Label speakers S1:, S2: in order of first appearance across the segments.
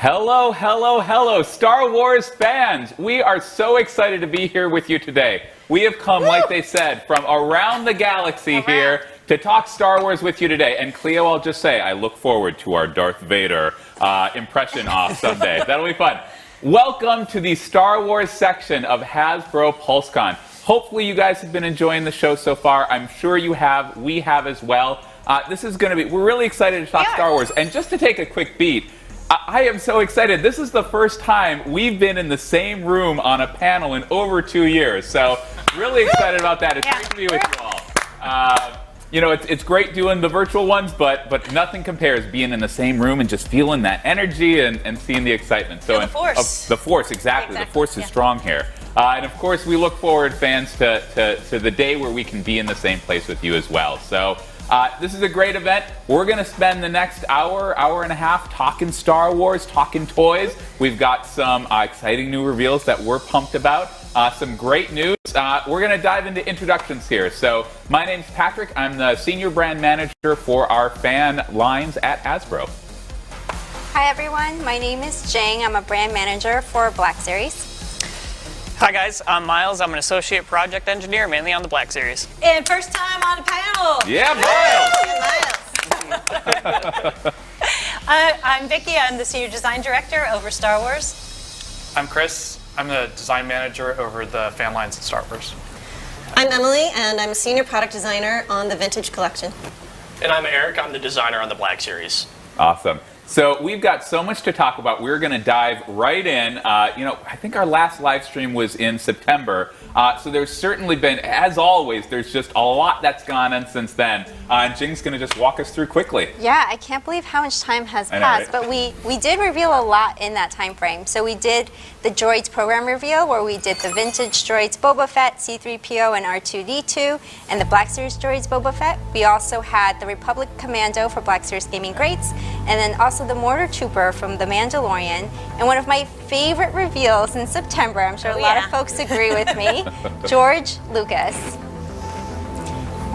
S1: Hello, hello, hello, Star Wars fans! We are so excited to be here with you today. We have come, like they said, from around the galaxy here to talk Star Wars with you today. And Cleo, I'll just say, I look forward to our Darth Vader impression off someday. That'll be fun. Welcome to the Star Wars section of Hasbro Pulsecon. Hopefully you guys have been enjoying the show so far. I'm sure you have. We have as well. This is going to be, we're really excited to talk Star Wars. And just to take a quick beat, I am so excited. This is the first time we've been in the same room on a panel in over 2 years. So really excited about that. It's great to be with you all. You know, it's great doing the virtual ones, but nothing compares being in the same room and just feeling that energy and seeing the excitement. So
S2: the Force.
S1: The Force, exactly. The Force is strong here. And of course, we look forward, fans, to the day where we can be in the same place with you as well. So this is a great event. We're going to spend the next hour and a half talking Star Wars, talking toys. We've got some exciting new reveals that we're pumped about. Some great news. We're going to dive into introductions here. So my name's Patrick. I'm the Senior Brand Manager for our fan lines at Hasbro.
S3: Hi everyone, my name is Jing. I'm a Brand Manager for Black Series.
S4: Hi guys, I'm Miles. I'm an Associate Project Engineer, mainly on the Black Series.
S2: And first time on a panel.
S1: Yeah,
S2: Miles. I'm Vicki. I'm the Senior Design Director over Star Wars.
S5: I'm Chris. I'm the Design Manager over the fan lines at Star Wars.
S6: I'm Emily, and I'm a Senior Product Designer on the Vintage Collection.
S7: And I'm Eric. I'm the designer on the Black Series.
S1: Awesome. So we've got so much to talk about. We're going to dive right in. You know, I think our last live stream was in September. So there's certainly been, as always, there's just a lot that's gone on since then. And Jing's going to just walk us through quickly.
S3: Yeah, I can't believe how much time has passed. But we did reveal a lot in that time frame. So we did the Droids program reveal, where we did the vintage Droids Boba Fett, C-3PO, and R2-D2, and the Black Series Droids Boba Fett. We also had the Republic Commando for Black Series Gaming Greats, and then also the Mortar Trooper from The Mandalorian. And one of my favorite reveals in September, I'm sure a lot of folks agree with me, George Lucas.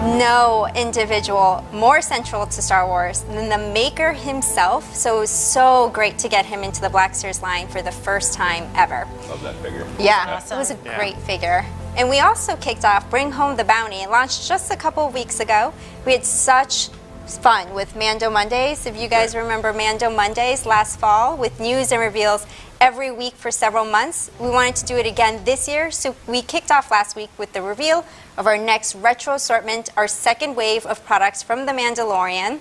S3: No individual more central to Star Wars than the maker himself, so it was so great to get him into the Black Series line for the first time ever.
S1: Love that figure.
S3: Yeah, awesome. It was a great figure. And we also kicked off Bring Home the Bounty. It launched just a couple of weeks ago. We had such fun with Mando Mondays. If you guys remember Mando Mondays last fall, with news and reveals every week for several months. We wanted to do it again this year, so we kicked off last week with the reveal of our next retro assortment, our second wave of products from The Mandalorian.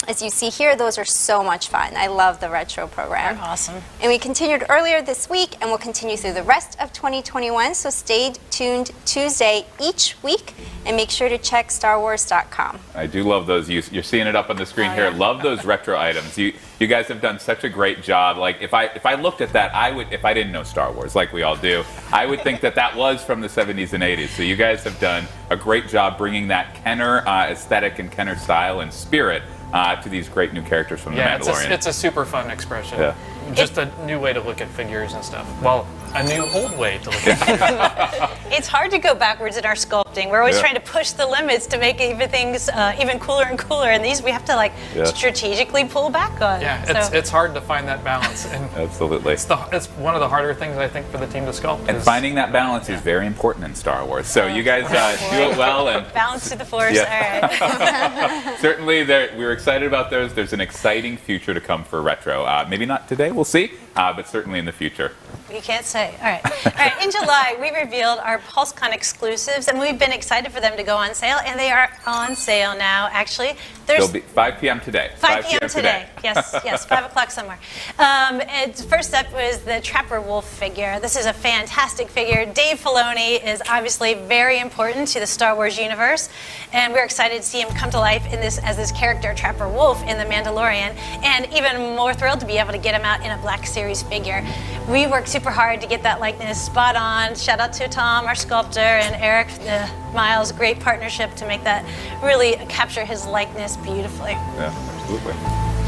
S3: As you see here, those are so much fun. I love the retro program.
S2: They're awesome.
S3: And we continued earlier this week, and we'll continue through the rest of 2021, so stay tuned Tuesday each week, and make sure to check StarWars.com.
S1: I do love those. You're seeing it up on the screen here. Love those retro items. You guys have done such a great job. Like, if I looked at that, I would, if I didn't know Star Wars like we all do, I would think that was from the 70s and 80s. So you guys have done a great job bringing that Kenner aesthetic and Kenner style and spirit to these great new characters from The Mandalorian.
S5: It's a super fun expression.
S1: Yeah.
S5: Just a new way to look at figures and stuff. Well, a new old way to look at figures.
S2: It's hard to go backwards in our sculpting. We're always trying to push the limits to make even things even cooler and cooler. And these we have to strategically pull back on.
S5: Yeah, it's hard to find that balance. And
S1: absolutely.
S5: It's one of the harder things, I think, for the team to sculpt.
S1: And finding that balance is very important in Star Wars. So you guys do it well. And
S2: balance to the Force. All right.
S1: Certainly, we were excited about those. There's an exciting future to come for retro. Maybe not today, we'll see, but certainly in the future.
S2: You can't say. All right. In July, we revealed our Pulsecon exclusives, and we've been excited for them to go on sale, and they are on sale now, actually.
S1: They'll be 5 p.m. today.
S2: 5 p.m. today. Yes, 5 o'clock somewhere. First up was the Trapper Wolf figure. This is a fantastic figure. Dave Filoni is obviously very important to the Star Wars universe, and we're excited to see him come to life in this as this character, Trapper Wolf, in The Mandalorian, and even more thrilled to be able to get him out in a Black Series figure. We worked super hard to get that likeness spot on. Shout out to Tom, our sculptor, and Eric, Miles. Great partnership to make that really capture his likeness beautifully.
S1: Yeah, absolutely.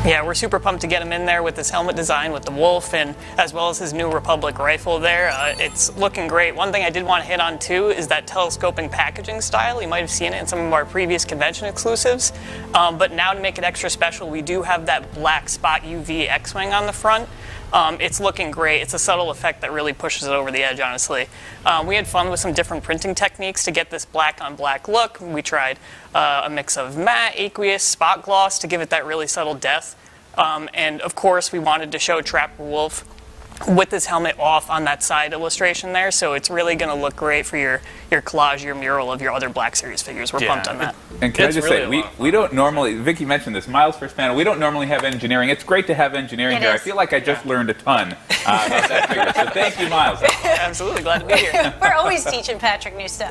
S4: Yeah, we're super pumped to get him in there with this helmet design with the wolf, and as well as his new Republic rifle there. It's looking great. One thing I did want to hit on too is that telescoping packaging style. You might have seen it in some of our previous convention exclusives, but now to make it extra special, we do have that black Spot UV X-Wing on the front. It's looking great. It's a subtle effect that really pushes it over the edge, honestly. We had fun with some different printing techniques to get this black on black look. We tried a mix of matte, aqueous, spot gloss to give it that really subtle depth. And of course, we wanted to show Trapper Wolf with his helmet off on that side illustration there, so it's really going to look great for your collage, your mural of your other Black Series figures. We're pumped on that.
S1: And can I just
S5: really
S1: say, we don't normally, Vicky mentioned this, Miles first panel, we don't normally have engineering. It's great to have engineering here. I feel like I just learned a ton about that figure, so thank you, Miles.
S4: Absolutely, glad to be here.
S2: We're always teaching Patrick new stuff.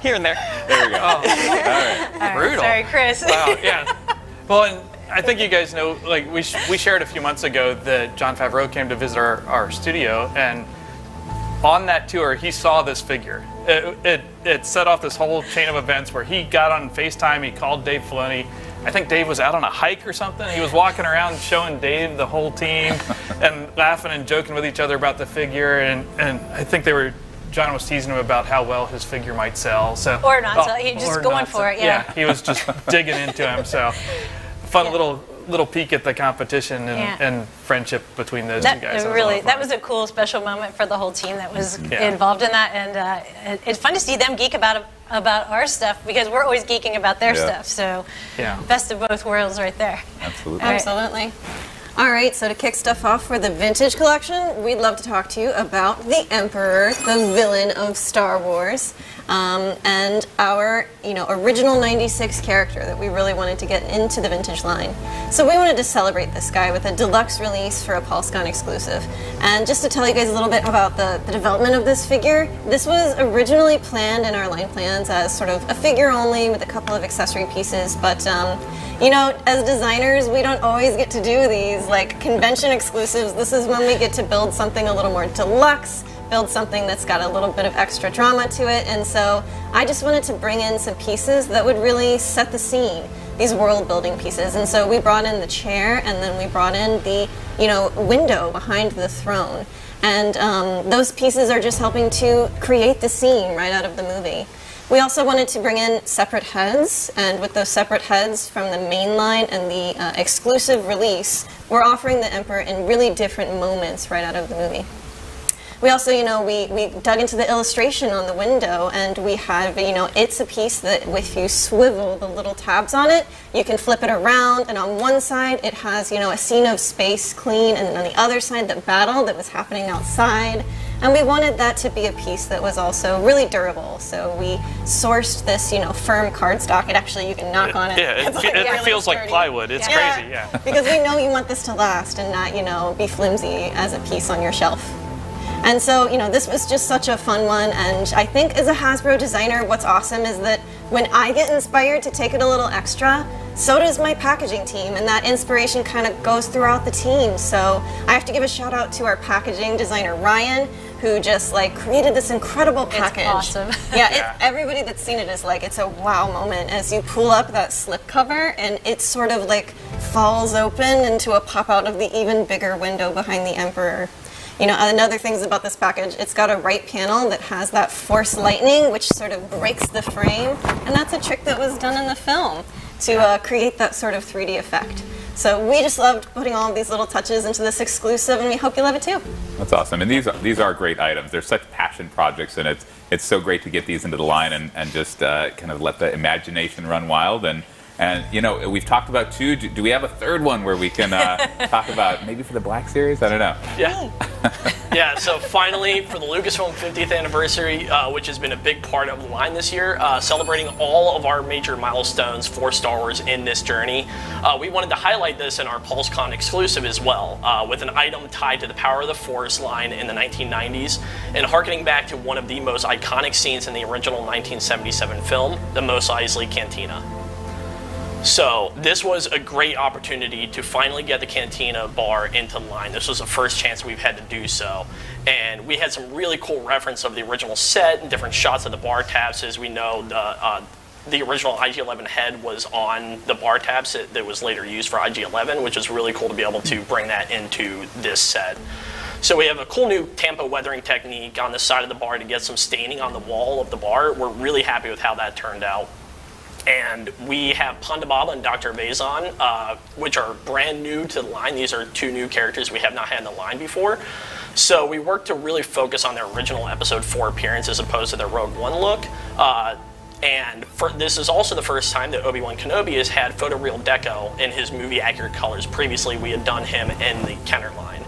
S4: Here and there.
S1: There we go.
S2: All right,
S5: Brutal.
S2: sorry, Chris.
S5: Wow, yeah. Well, and I think you guys know, like, we shared a few months ago that Jon Favreau came to visit our studio, and on that tour, he saw this figure. It set off this whole chain of events where he got on FaceTime, he called Dave Filoni. I think Dave was out on a hike or something. He was walking around showing Dave the whole team and laughing and joking with each other about the figure, and I think John was teasing him about how well his figure might sell. So
S2: Or not, so he's just going for it, yeah.
S5: He was just digging into him, so fun little peek at the competition and friendship between those two guys.
S2: That was a cool special moment for the whole team that was involved in that, and it's fun to see them geek about our stuff because we're always geeking about their stuff. So best of both worlds right there.
S1: Absolutely.
S6: Absolutely. All right, so to kick stuff off for the vintage collection, we'd love to talk to you about the Emperor, the villain of Star Wars, and our original 96 character that we really wanted to get into the vintage line. So we wanted to celebrate this guy with a deluxe release for a Pulsecon exclusive. And just to tell you guys a little bit about the development of this figure, this was originally planned in our line plans as sort of a figure only with a couple of accessory pieces, but as designers, we don't always get to do these like convention exclusives. This is when we get to build something a little more deluxe, build something that's got a little bit of extra drama to it, and so I just wanted to bring in some pieces that would really set the scene, these world building pieces. And so we brought in the chair, and then we brought in the window behind the throne, and those pieces are just helping to create the scene right out of the movie. We also wanted to bring in separate heads, and with those separate heads from the main line and the exclusive release, we're offering the Emperor in really different moments right out of the movie. We also, we dug into the illustration on the window, and we have, it's a piece that if you swivel the little tabs on it, you can flip it around, and on one side it has, a scene of space clean, and then on the other side, the battle that was happening outside. And we wanted that to be a piece that was also really durable. So we sourced this, firm cardstock. You can knock on it.
S5: Yeah, it feels like plywood. It's crazy, yeah.
S6: Because we know you want this to last and not, be flimsy as a piece on your shelf. And so, this was just such a fun one, and I think as a Hasbro designer, what's awesome is that when I get inspired to take it a little extra, so does my packaging team, and that inspiration kind of goes throughout the team. So I have to give a shout out to our packaging designer, Ryan, who just created this incredible package.
S2: It's awesome.
S6: Everybody that's seen it is it's a wow moment as you pull up that slip cover and it sort of falls open into a pop out of the even bigger window behind the Emperor. Another thing about this package, it's got a right panel that has that force lightning, which sort of breaks the frame, and that's a trick that was done in the film to create that sort of 3D effect. So we just loved putting all of these little touches into this exclusive, and we hope you love it too.
S1: That's awesome, and these are great items. They're such passion projects, and it's so great to get these into the line and just kind of let the imagination run wild. And we've talked about two. Do we have a third one where we can talk about maybe for the Black Series? I don't know.
S7: Yeah. Yeah, so finally, for the Lucasfilm 50th anniversary, which has been a big part of the line this year, celebrating all of our major milestones for Star Wars in this journey, we wanted to highlight this in our Pulsecon exclusive as well, with an item tied to the Power of the Force line in the 1990s, and harkening back to one of the most iconic scenes in the original 1977 film, the Mos Eisley Cantina. So this was a great opportunity to finally get the Cantina bar into the line. This was the first chance we've had to do so. And we had some really cool reference of the original set and different shots of the bar tabs. As we know, the original IG-11 head was on the bar tabs that was later used for IG-11, which is really cool to be able to bring that into this set. So we have a cool new Tampa weathering technique on the side of the bar to get some staining on the wall of the bar. We're really happy with how that turned out. And we have Ponda Baba and Dr. Vazon, which are brand new to the line. These are 2 new characters we have not had in the line before. So we worked to really focus on their original Episode 4 appearance as opposed to their Rogue One look. And this is also the first time that Obi-Wan Kenobi has had photoreal deco in his movie-accurate colors. Previously, we had done him in the Kenner line.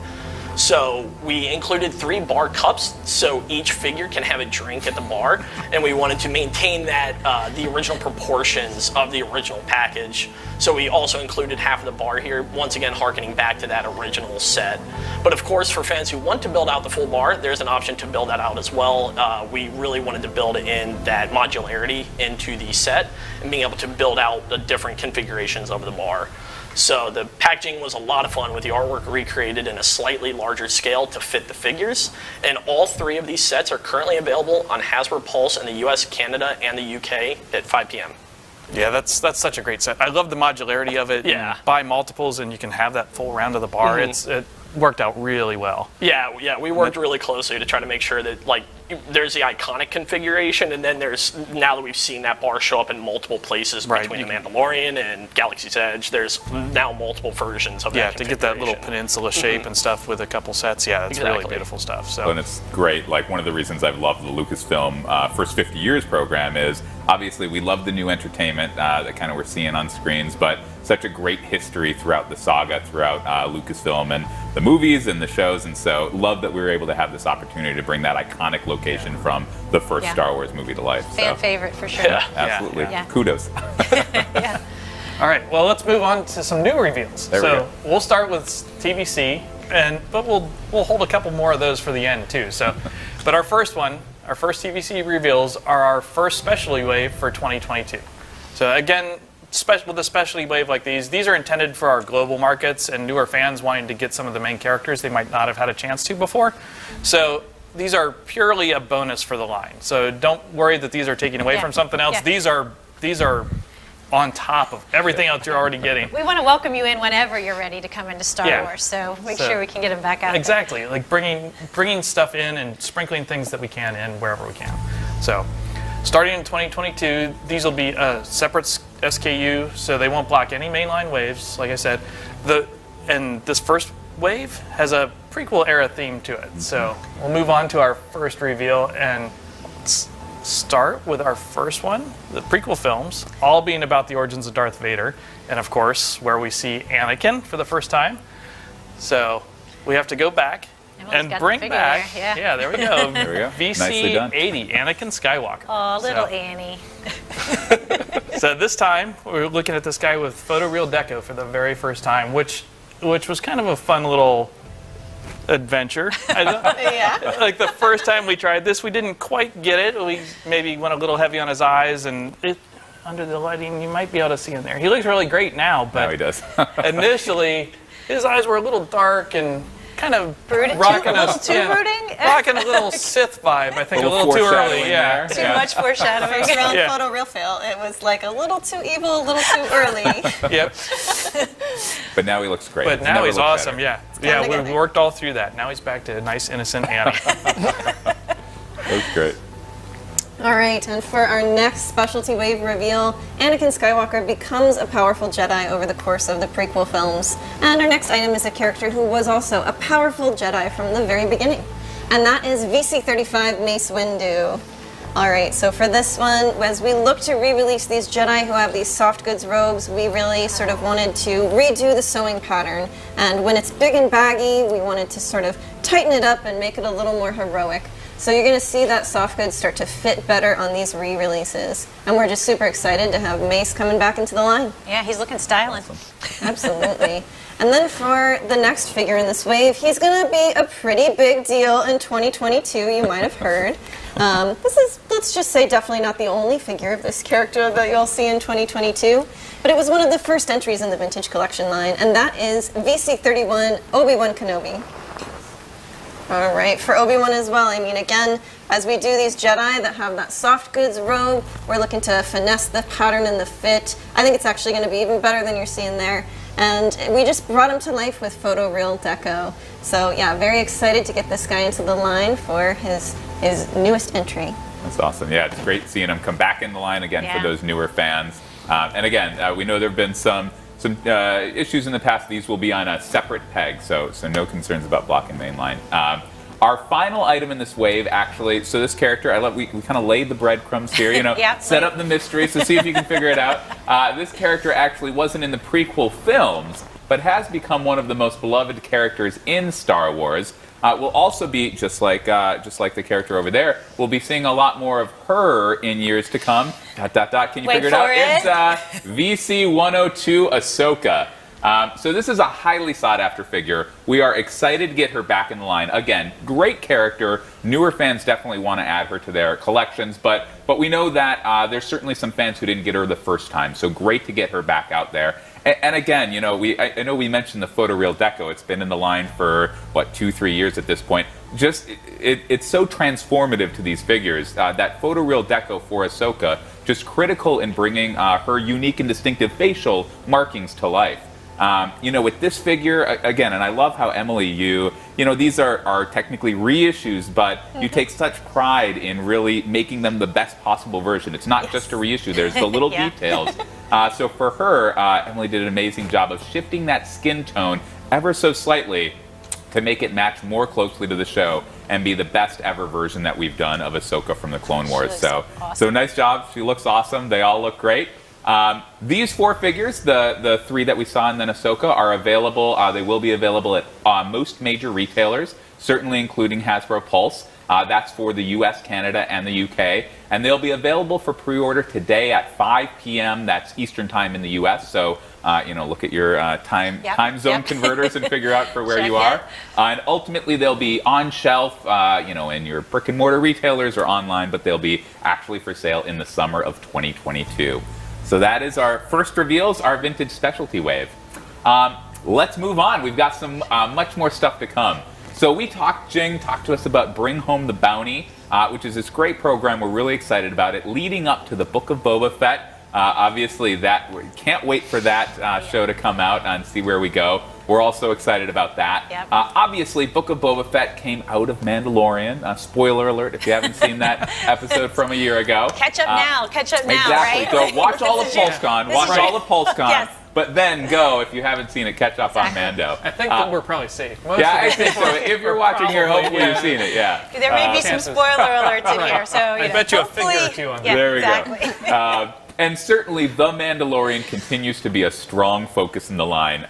S7: So we included 3 bar cups, so each figure can have a drink at the bar, and we wanted to maintain that the original proportions of the original package. So we also included half of the bar here, once again harkening back to that original set. But of course, for fans who want to build out the full bar, there's an option to build that out as well. We really wanted to build in that modularity into the set and being able to build out the different configurations of the bar. So the packaging was a lot of fun with the artwork recreated in a slightly larger scale to fit the figures. And all 3 of these sets are currently available on Hasbro Pulse in the US, Canada, and the UK at 5 p.m.
S5: Yeah, that's such a great set. I love the modularity of it.
S7: Yeah.
S5: Buy multiples and you can have that full round of the bar. It worked out really well.
S7: Yeah, we worked really closely to try to make sure that, like, there's the iconic configuration, and then there's, now that we've seen that bar show up in multiple places between The Mandalorian and Galaxy's Edge, there's now multiple versions of that.
S5: Yeah, to get that little peninsula shape and stuff with a couple sets. Yeah, that's really beautiful stuff. So.
S1: And it's great. Like, one of the reasons I've loved the Lucasfilm First 50 Years program is obviously we love the new entertainment that kind of we're seeing on screens, but such a great history throughout the saga, throughout Lucasfilm and the movies and the shows, and so love that we were able to have this opportunity to bring that iconic location from the first Star Wars movie to life.
S2: Fan favorite for sure.
S7: Yeah.
S1: Absolutely.
S2: Yeah.
S1: Kudos.
S2: Yeah.
S5: All right, well, let's move on to some new reveals.
S1: There we go.
S5: We'll start with TBC, but we'll hold a couple more of those for the end too. So, but our first TBC reveals are our first specialty wave for 2022. So again, with a specialty wave like these are intended for our global markets and newer fans wanting to get some of the main characters they might not have had a chance to before. So these are purely a bonus for the line. So don't worry that these are taking away from something else.
S2: Yeah.
S5: These are on top of everything else you're already getting.
S2: We want to welcome you in whenever you're ready to come into Star Wars, so make sure we can get them back out.
S5: Exactly, like bringing stuff in and sprinkling things that we can in wherever we can. So, starting in 2022, these will be a separate SKU, so they won't block any mainline waves. Like I said, and this first wave has a prequel era theme to it. So we'll move on to our first reveal and start with our first one, the prequel films, all being about the origins of Darth Vader, and of course, where we see Anakin for the first time. So we have to go back and bring back, there we go.
S1: There we go.
S5: VC80, Anakin Skywalker.
S2: Oh, little Annie.
S5: So this time, we're looking at this guy with photoreal deco for the very first time, which was kind of a fun little adventure. Like the first time we tried this, we didn't quite get it. We maybe went a little heavy on his eyes, and under the lighting, you might be able to see him there. He looks really great now, but
S1: now he does.
S5: Initially, his eyes were a little dark and kind of rocking rocking a little Sith vibe. I think a little too early. Yeah,
S2: too much foreshadowing.
S6: First round photo real. It was like a little too evil, a little too early.
S5: Yep.
S1: But now he looks great.
S5: But now he's awesome.
S1: Better.
S5: Yeah. We worked all through that. Now he's back to nice, innocent Annie.
S1: That was great.
S6: All right, and for our next specialty wave reveal, Anakin Skywalker becomes a powerful Jedi over the course of the prequel films. And our next item is a character who was also a powerful Jedi from the very beginning. And that is VC35 Mace Windu. All right, so for this one, as we look to re-release these Jedi who have these soft goods robes, we really sort of wanted to redo the sewing pattern. And when it's big and baggy, we wanted to sort of tighten it up and make it a little more heroic. So you're going to see that soft goods start to fit better on these re-releases. And we're just super excited to have Mace coming back into the line.
S2: Yeah, he's looking styling.
S1: Awesome.
S6: Absolutely. And then for the next figure in this wave, he's going to be a pretty big deal in 2022, you might have heard. This is, let's just say, definitely not the only figure of this character that you'll see in 2022, but it was one of the first entries in the Vintage Collection line, and that is VC31 Obi-Wan Kenobi. All right, for Obi-Wan as well, I mean, again, as we do these Jedi that have that soft goods robe, we're looking to finesse the pattern and the fit. I think it's actually going to be even better than you're seeing there. And we just brought him to life with photoreal deco. So yeah, very excited to get this guy into the line for his newest entry.
S1: That's awesome. Yeah, it's great seeing him come back in the line again for those newer fans. And again, we know there have been some issues in the past. These will be on a separate peg, so no concerns about blocking mainline. Our final item in this wave, actually, so this character, we kind of laid the breadcrumbs here, set up the mystery, so see if you can figure it out. This character actually wasn't in the prequel films, but has become one of the most beloved characters in Star Wars. We'll also be, just like the character over there, we'll be seeing a lot more of her in years to come. ... Can you figure it out? It's VC-102 Ahsoka. So this is a highly sought-after figure. We are excited to get her back in the line. Again, great character. Newer fans definitely want to add her to their collections, but we know that there's certainly some fans who didn't get her the first time, so great to get her back out there. And again, I know we mentioned the photoreal deco. It's been in the line for, 2-3 years at this point. It's so transformative to these figures. That photoreal deco for Ahsoka, just critical in bringing her unique and distinctive facial markings to life. With this figure, again, and I love how, Emily, these are technically reissues, but you take such pride in really making them the best possible version. It's not just a reissue. There's the little details. So for her, Emily did an amazing job of shifting that skin tone ever so slightly to make it match more closely to the show and be the best ever version that we've done of Ahsoka from the Clone Wars. So nice job. She looks awesome. They all look great. These 4 figures, the 3 that we saw and then Ahsoka, are available. They will be available at most major retailers, certainly including Hasbro Pulse. That's for the US, Canada, and the UK. And they'll be available for pre-order today at 5 p.m. That's Eastern Time in the US. So, look at your time zone converters and figure out for where you are. And ultimately, they'll be on shelf, in your brick and mortar retailers or online, but they'll be actually for sale in the summer of 2022. So that is our first reveals, our vintage specialty wave. Let's move on. We've got some much more stuff to come. So Jing talked to us about Bring Home the Bounty, which is this great program. We're really excited about it, leading up to the Book of Boba Fett. Obviously, we can't wait for that show to come out and see where we go. We're also excited about that. Yep. Obviously, Book of Boba Fett came out of Mandalorian. Spoiler alert if you haven't seen that episode from a year ago.
S2: Catch up now,
S1: exactly.
S2: right?
S1: So watch all of Pulsecon. Watch all of Pulsecon. Yes. But then go, if you haven't seen it, catch up on Mando.
S5: I think that we're probably safe.
S1: I think so. If you're watching here, hopefully you've seen it,
S2: There may be some spoiler alerts in here, so
S5: I bet you a figure or two on that.
S1: There we go. And certainly, The Mandalorian continues to be a strong focus in the line.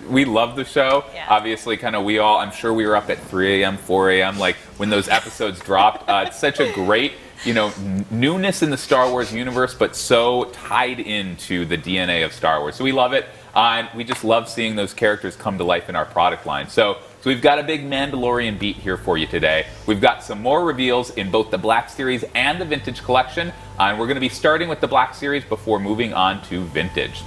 S1: We love the show. Yeah. Obviously, I'm sure we were up at 3 a.m., 4 a.m., when those episodes dropped. It's such a great, newness in the Star Wars universe, but so tied into the DNA of Star Wars. So we love it. And we just love seeing those characters come to life in our product line. So we've got a big Mandalorian beat here for you today. We've got some more reveals in both the Black Series and the Vintage Collection. And we're going to be starting with the Black Series before moving on to Vintage.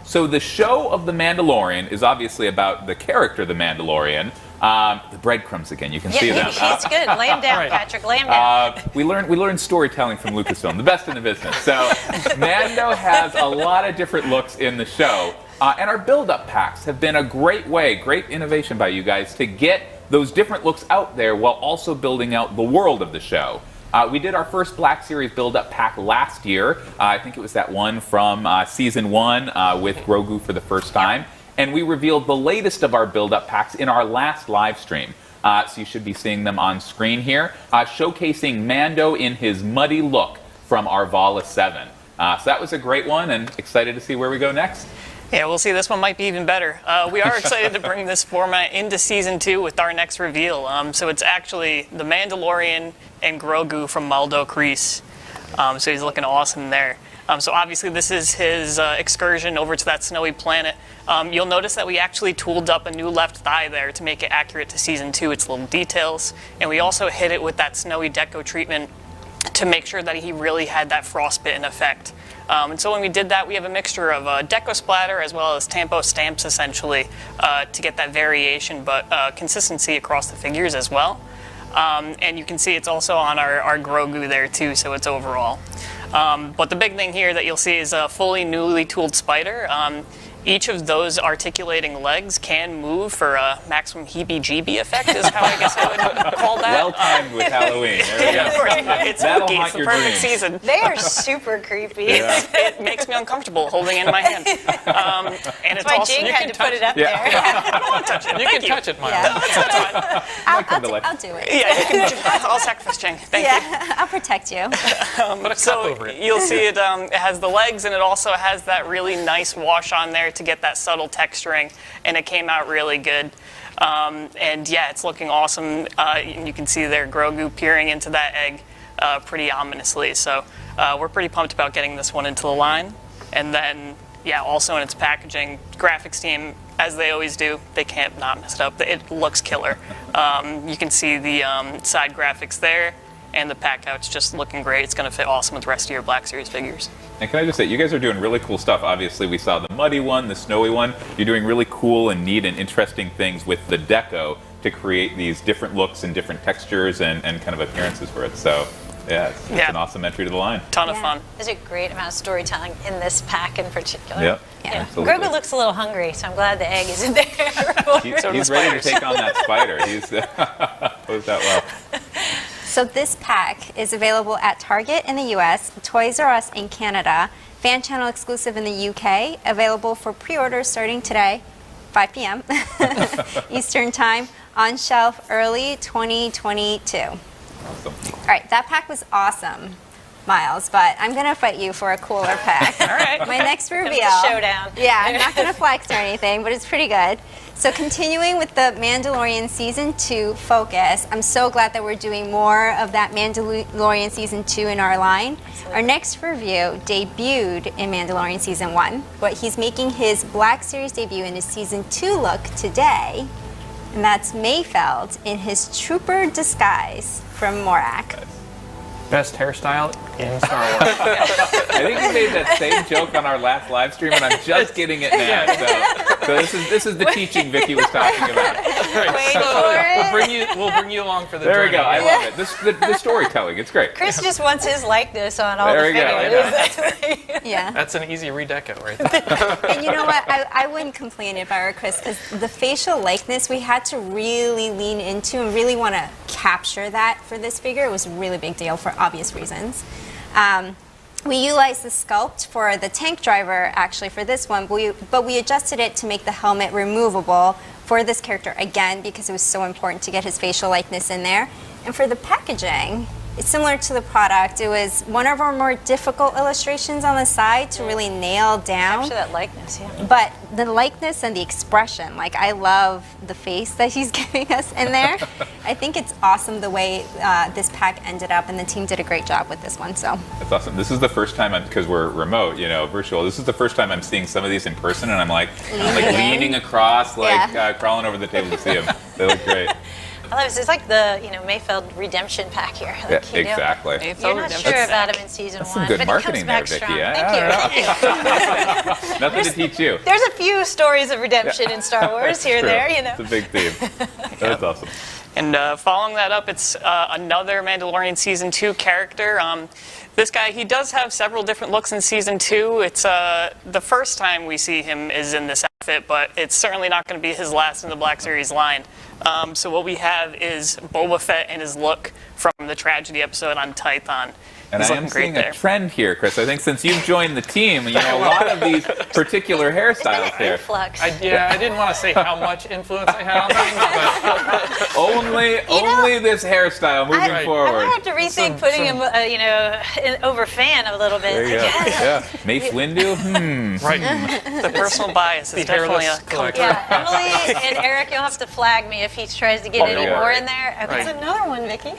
S1: So the show of The Mandalorian is obviously about the character The Mandalorian. The breadcrumbs again, you can see them.
S2: It's good. Lay them down, Patrick. Lay them down.
S1: We learned storytelling from Lucasfilm, the best in the business. So Mando has a lot of different looks in the show. And our build-up packs have been a great innovation by you guys to get those different looks out there while also building out the world of the show. We did our first Black Series build-up pack last year. I think it was that one from Season 1 with Grogu for the first time. And we revealed the latest of our build-up packs in our last live stream. So you should be seeing them on screen here, showcasing Mando in his muddy look from our Vala 7. So that was a great one, and excited to see where we go next.
S4: Yeah, we'll see. This one might be even better. We are excited to bring this format into Season 2 with our next reveal. So it's actually the Mandalorian and Grogu from Maldo Kreese. So he's looking awesome there. So obviously this is his excursion over to that snowy planet. You'll notice that we actually tooled up a new left thigh there to make it accurate to Season 2, its little details. And we also hit it with that snowy deco treatment to make sure that he really had that frostbitten effect. And so when we did that, we have a mixture of deco splatter as well as tampo stamps, essentially, to get that variation, but consistency across the figures as well. And you can see it's also on our Grogu there, too, so it's overall. But the big thing here that you'll see is a fully newly tooled spider. each of those articulating legs can move for a maximum heebie-jeebie effect, is how I guess I would call that.
S1: Well timed with Halloween. There we go.
S4: It's
S1: That'll
S4: spooky.
S1: haunt
S4: It's the
S1: your
S4: perfect
S1: dreams.
S4: season.
S2: They are super creepy.
S1: Yeah.
S4: It makes me uncomfortable holding it in my hand. And it's
S2: That's why
S4: also
S2: Jing had to put it up
S1: Yeah.
S2: there.
S4: I won't touch it.
S5: You can touch it, Miles.
S3: Yeah.
S4: That's fine.
S3: I'll do it.
S4: Yeah, you can. I'll sacrifice Jing. Thank you.
S3: Yeah, I'll protect you.
S5: Put a cup
S4: So
S5: over it.
S4: you'll see it, it has the legs, and it also has that really nice wash on there to get that subtle texturing, and it came out really good. And yeah, it's looking awesome. And you can see there Grogu peering into that egg pretty ominously. So we're pretty pumped about getting this one into the line. And then, yeah, also in its packaging, graphics team, as they always do, they can't not mess it up. It looks killer. You can see the side graphics there, and the pack out's just looking great. It's going to fit awesome with the rest of your Black Series figures.
S1: And can I just say, you guys are doing really cool stuff. Obviously, we saw the muddy one, the snowy one. You're doing really cool and neat and interesting things with the deco to create these different looks and different textures and kind of appearances for it. So, yeah, it's an awesome entry to the line.
S4: Ton of fun.
S2: There's a great amount of storytelling in this pack in particular.
S1: Yep.
S2: Yeah.
S1: Absolutely.
S2: Grogu looks a little hungry, so I'm glad the egg is in there.
S1: He's ready to take on that spider. He's posed that well.
S3: So this pack is available at Target in the US, Toys R Us in Canada, Fan Channel exclusive in the UK, available for pre-orders starting today, 5 p.m. Eastern Time, on shelf early 2022.
S1: Awesome.
S3: All right, that pack was awesome, Miles, but I'm going to fight you for a cooler pack.
S4: All right.
S3: My next reveal.
S2: Showdown.
S3: Yeah, I'm not going to flex or anything, but it's pretty good. So continuing with the Mandalorian Season 2 focus, I'm so glad that we're doing more of that Mandalorian Season 2 in our line. Our next review debuted in Mandalorian Season 1, but he's making his Black Series debut in his Season 2 look today, and that's Mayfeld in his trooper disguise from Morak.
S5: Best hairstyle in Star Wars.
S1: I think we made that same joke on our last live stream, and I'm just getting it now. So this is the teaching Vicky was talking about.
S2: Wait for it.
S5: We'll bring you along for the
S1: There we
S5: journey.
S1: go. I love it. The storytelling. It's great.
S2: Chris just wants his likeness on all
S1: There
S2: the
S1: we go, I
S2: figures.
S3: Yeah.
S5: That's an easy redeco right there.
S3: And you know what? I wouldn't complain if I were Chris, because the facial likeness we had to really lean into and really want to capture that for this figure. It was a really big deal for obvious reasons. We utilized the sculpt for the tank driver actually for this one, but we adjusted it to make the helmet removable for this character again because it was so important to get his facial likeness in there. And for the packaging, it's similar to the product. It was one of our more difficult illustrations on the side to really nail down.
S2: Capture that likeness, yeah.
S3: But the likeness and the expression, like I love the face that he's giving us in there. I think it's awesome the way this pack ended up, and the team did a great job with this one. So
S1: That's awesome. This is the first time because we're remote, virtual. This is the first time I'm seeing some of these in person, and I'm like leaning across, crawling over the table to see them. They look great.
S2: I love this. It's like the Mayfeld redemption pack here. Like,
S1: Exactly.
S2: You're not sure about him in season
S1: That's
S2: one,
S1: some good
S2: but
S1: marketing
S2: he comes
S1: there,
S2: back
S1: Vicky.
S2: strong. Thank you.
S1: Nothing to teach you.
S2: There's a few stories of redemption in Star Wars here and
S1: True.
S2: there,
S1: It's a big theme. That's awesome.
S4: And following that up, it's another Mandalorian Season 2 character. This guy, he does have several different looks in Season 2. It's the first time we see him is in this outfit, but it's certainly not going to be his last in the Black Series line. So what we have is Boba Fett and his look from the tragedy episode on Tython.
S1: And
S4: He's
S1: I am
S4: looking great
S1: seeing
S4: there.
S1: a trend here, Chris. I think since you've joined the team, a lot of these particular hairstyles here.
S2: Influx.
S5: I didn't want to say how much influence I had on things, but
S1: Only this hairstyle moving
S2: I
S1: forward.
S2: might have to rethink putting him, over fan a little bit.
S1: There you go.
S2: Yeah.
S1: Yeah. Mace Windu?
S5: right.
S4: The personal bias is definitely
S5: hairless
S4: a
S5: collector.
S2: Yeah, Emily and Eric, you'll have to flag me if he tries to get any
S1: yeah.
S2: more in there. Okay.
S5: Right.
S6: There's another one, Vicky.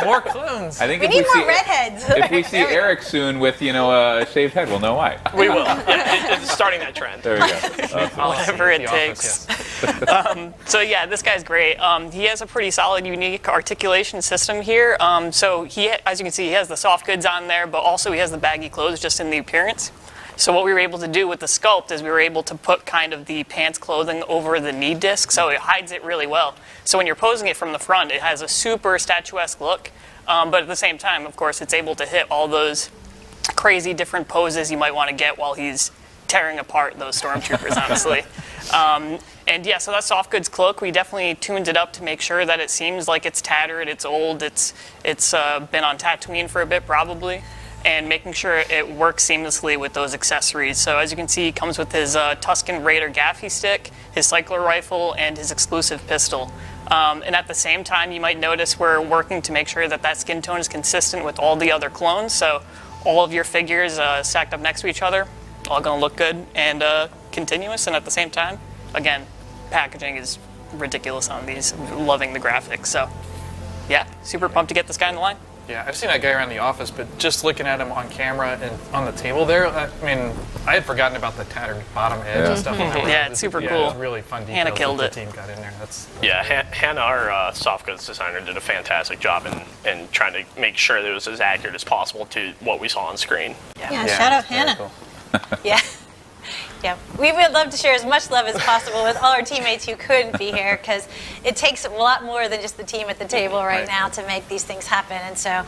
S5: More clones.
S1: I think
S2: We
S1: if
S2: need
S1: we
S2: more
S1: see
S2: redheads.
S1: if we see Eric soon with a shaved head, we'll know why.
S7: We will. Yeah, it's starting that trend.
S1: There we go. Awesome.
S4: whatever it
S5: The
S4: takes.
S5: office, yes.
S4: So yeah, this guy's great. He has a pretty solid, unique articulation system here. So as you can see, he has the soft goods on there, but also he has the baggy clothes just in the appearance. So what we were able to do with the sculpt is we were able to put kind of the pants clothing over the knee disc, so it hides it really well. So when you're posing it from the front, it has a super statuesque look, but at the same time, of course, it's able to hit all those crazy different poses you might want to get while he's tearing apart those stormtroopers, honestly. And yeah, so that soft goods cloak, we definitely tuned it up to make sure that it seems like it's tattered, it's old, it's been on Tatooine for a bit probably, and making sure it works seamlessly with those accessories. So as you can see, he comes with his Tusken Raider gaffy stick, his cycler rifle, and his exclusive pistol. And at the same time, you might notice we're working to make sure that that skin tone is consistent with all the other clones. So all of your figures stacked up next to each other, all going to look good and continuous. And at the same time, again, packaging is ridiculous on these. I'm loving the graphics. So yeah, super pumped to get this guy in the line.
S5: Yeah, I've seen that guy around the office, but just looking at him on camera and on the table there, I mean, I had forgotten about the tattered bottom edge and stuff.
S4: Yeah, it's super cool.
S5: It was really fun details
S4: Hannah killed
S5: that
S4: it.
S5: the team got in there. That's
S7: Hannah, our soft goods designer, did a fantastic job in trying to make sure that it was as accurate as possible to what we saw on screen.
S6: Yeah, shout out
S5: very
S6: Hannah.
S5: cool.
S2: Yeah. Yeah, we would love to share as much love as possible with all our teammates who couldn't be here, because it takes a lot more than just the team at the table right now to make these things happen. And so,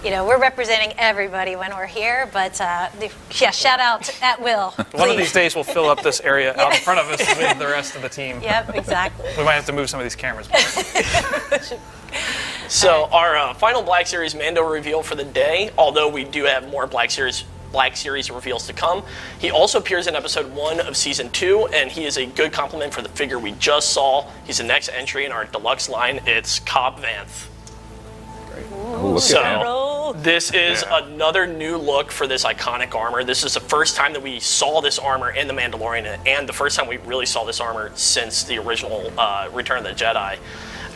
S2: you know, we're representing everybody when we're here, but yeah, shout out at will.
S5: One of these days we'll fill up this area out in front of us with the rest of the team.
S2: Yep, exactly.
S5: We might have to move some of these cameras back.
S7: So our final Black Series Mando reveal for the day, although we do have more Black Series reveals to come. He also appears in episode 1 of season 2, and he is a good complement for the figure we just saw. He's the next entry in our deluxe line. It's Cobb Vanth.
S1: Oh, look at him.
S7: So this is another new look for this iconic armor. This is the first time that we saw this armor in The Mandalorian, and the first time we really saw this armor since the original Return of the Jedi.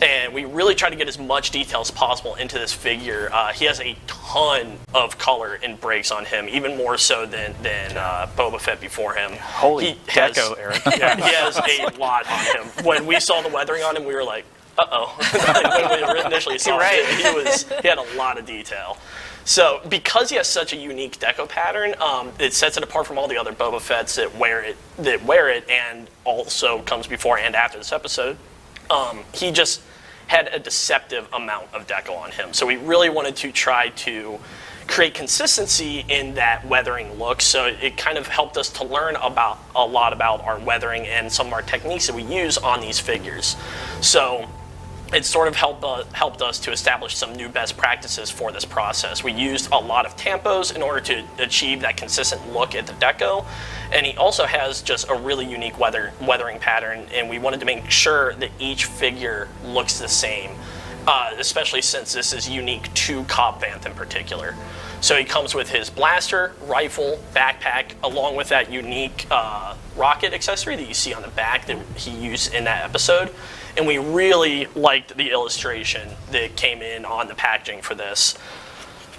S7: And we really tried to get as much detail as possible into this figure. He has a ton of color and breaks on him, even more so than Boba Fett before him.
S5: Holy deco, Eric.
S7: Yeah, he has a lot on him. When we saw the weathering on him, we were like, uh-oh. When we initially saw him, he had a lot of detail. So because he has such a unique deco pattern, it sets it apart from all the other Boba Fetts that wear it, and also comes before and after this episode. He just had a deceptive amount of deco on him. So we really wanted to try to create consistency in that weathering look. So it kind of helped us to learn a lot about our weathering and some of our techniques that we use on these figures. So it sort of helped us to establish some new best practices for this process. We used a lot of tampos in order to achieve that consistent look at the deco, and he also has just a really unique weathering pattern, and we wanted to make sure that each figure looks the same, especially since this is unique to Cobb Vanth in particular. So he comes with his blaster, rifle, backpack, along with that unique rocket accessory that you see on the back that he used in that episode. And we really liked the illustration that came in on the packaging for this.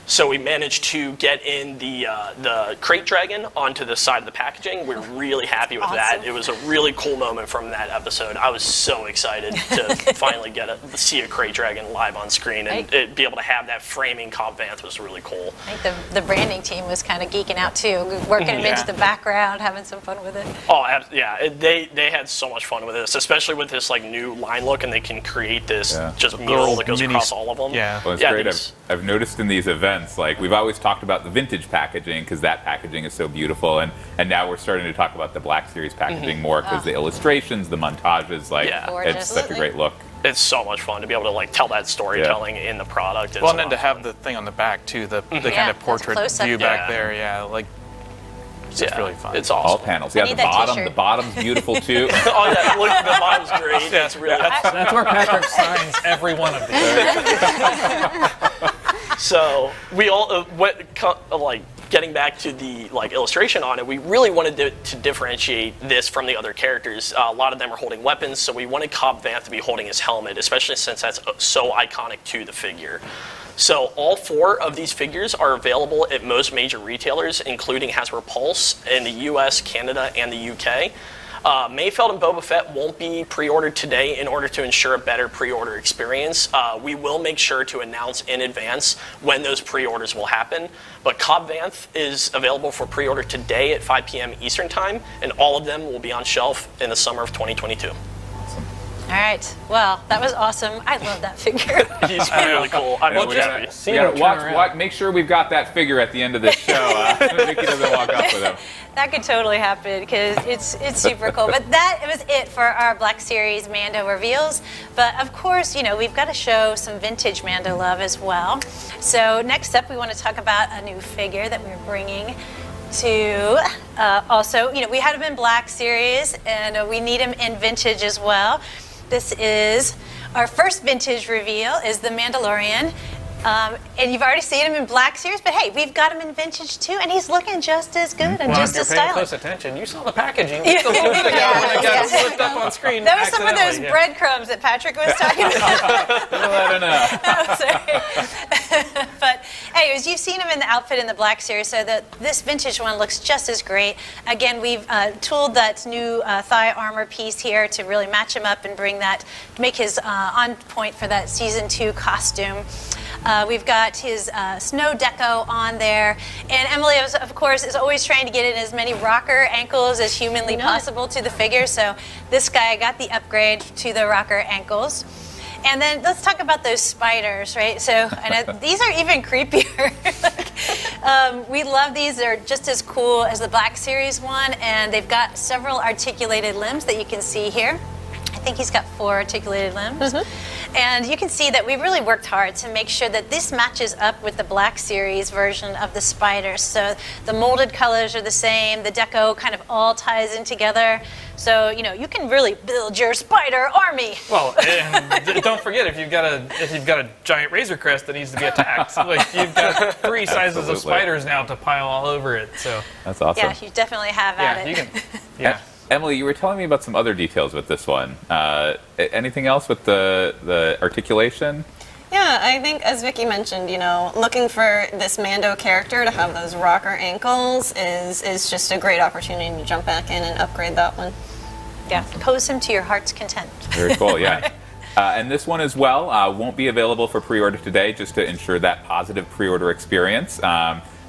S7: So we managed to get in the crate dragon onto the side of the packaging. We're really happy with that. It was a really cool moment from that episode. I was so excited to finally see a crate dragon live on screen, and be able to have that framing Cobb Vanth was really cool.
S2: I think the branding team was kind of geeking out too, working him into the background, having some fun with it.
S7: Oh, yeah, they had so much fun with this, especially with this like new line look, and they can create this just mural that goes across all of them.
S5: Yeah,
S1: well, it's great. I've noticed in these events, like we've always talked about the vintage packaging because that packaging is so beautiful, and now we're starting to talk about the Black Series packaging more because the illustrations, the montages, like it's such a great look.
S7: It's so much fun to be able to like tell that storytelling in the product. It's
S5: well, and then to have the thing on the back too, the kind of portrait view back there, like it's really fun.
S7: It's awesome.
S1: All panels. Yeah, the bottom's beautiful too.
S7: Oh yeah, look, the bottom's great. That's really
S5: that's where Patrick signs every one of these.
S7: So we all getting back to the illustration on it, we really wanted to differentiate this from the other characters. A lot of them are holding weapons, so we wanted Cobb Vanth to be holding his helmet, especially since that's so iconic to the figure. So all 4 of these figures are available at most major retailers, including Hasbro Pulse in the US, Canada, and the UK. Mayfeld and Boba Fett won't be pre-ordered today in order to ensure a better pre-order experience. We will make sure to announce in advance when those pre-orders will happen. But Cobb Vanth is available for pre-order today at 5 p.m. Eastern Time, and all of them will be on shelf in the summer of 2022.
S1: Awesome.
S2: All right. Well, that was awesome. I love that figure.
S7: He's really cool. I'm
S1: We gotta make sure we've got that figure at the end of this show. Vicky doesn't walk off with him.
S2: That could totally happen because it's super cool. But that was it for our Black Series Mando reveals. But of course, you know, we've got to show some vintage Mando love as well. So next up, we want to talk about a new figure that we're bringing to also, you know, we had him in Black Series and we need him in vintage as well. This is our first vintage reveal, is the Mandalorian. And you've already seen him in Black Series, but hey, we've got him in vintage too, and he's looking just as good and just as
S5: If you're paying
S2: stylish.
S5: close attention, you saw the packaging just a little bit ago when it got slipped up on screen.
S2: That was some of those
S5: accidentally,
S2: breadcrumbs that Patrick was talking about.
S1: I don't know.
S2: Sorry. But anyways, you've seen him in the outfit in the Black Series, so that this vintage one looks just as great. Again, we've tooled that new thigh armor piece here to really match him up and bring that, make his on point for that Season 2 costume. We've got his snow deco on there, and Emily, of course, is always trying to get in as many rocker ankles as humanly possible to the figure, so this guy got the upgrade to the rocker ankles. And then let's talk about those spiders, right? So and these are even creepier. We love these. They're just as cool as the Black Series one, and they've got several articulated limbs that you can see here. I think he's got 4 articulated limbs. And you can see that we really worked hard to make sure that this matches up with the Black Series version of the spiders. So the molded colors are the same, the deco kind of all ties in together. So, you know, you can really build your spider army.
S5: Well, and don't forget, if you've got a giant Razor Crest that needs to be attacked, like you've got 3 sizes of spiders now to pile all over it. So
S1: That's awesome.
S2: Yeah, you definitely have at
S5: yeah,
S2: it.
S5: you can. Yeah.
S1: Emily, you were telling me about some other details with this one. Anything else with the articulation?
S6: Yeah, I think, as Vicky mentioned, you know, looking for this Mando character to have those rocker ankles is just a great opportunity to jump back in and upgrade that one.
S2: Yeah, pose him to your heart's content.
S1: Very cool, yeah. And this one as well won't be available for pre-order today, just to ensure that positive pre-order experience.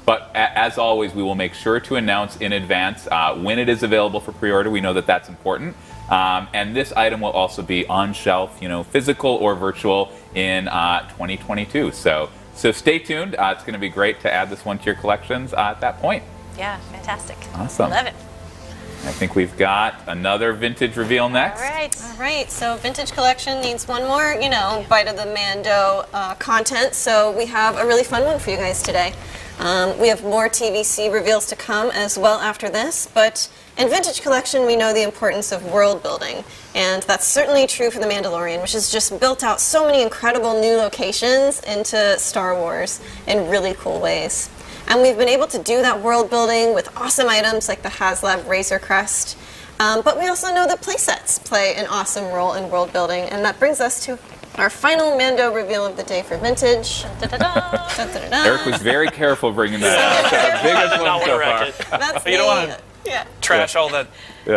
S1: But as always, we will make sure to announce in advance when it is available for pre-order. We know that that's important. And this item will also be on shelf, you know, physical or virtual in 2022. So stay tuned. It's going to be great to add this one to your collections at that point.
S2: Yeah, fantastic.
S1: Awesome.
S2: Love it.
S1: I think we've got another vintage reveal next.
S6: All right, so Vintage Collection needs one more, you know, bite of the Mando content. So we have a really fun one for you guys today. We have more TVC reveals to come as well after this, but in Vintage Collection we know the importance of world building, and that's certainly true for the Mandalorian, which has just built out so many incredible new locations into Star Wars in really cool ways. And we've been able to do that world building with awesome items like the HasLab Razor Crest, but we also know that playsets play an awesome role in world building, and that brings us to our final Mando reveal of the day for vintage.
S1: Eric was very careful bringing that out. That's the biggest one so far.
S6: That's
S5: You don't want
S6: yeah.
S5: trash all that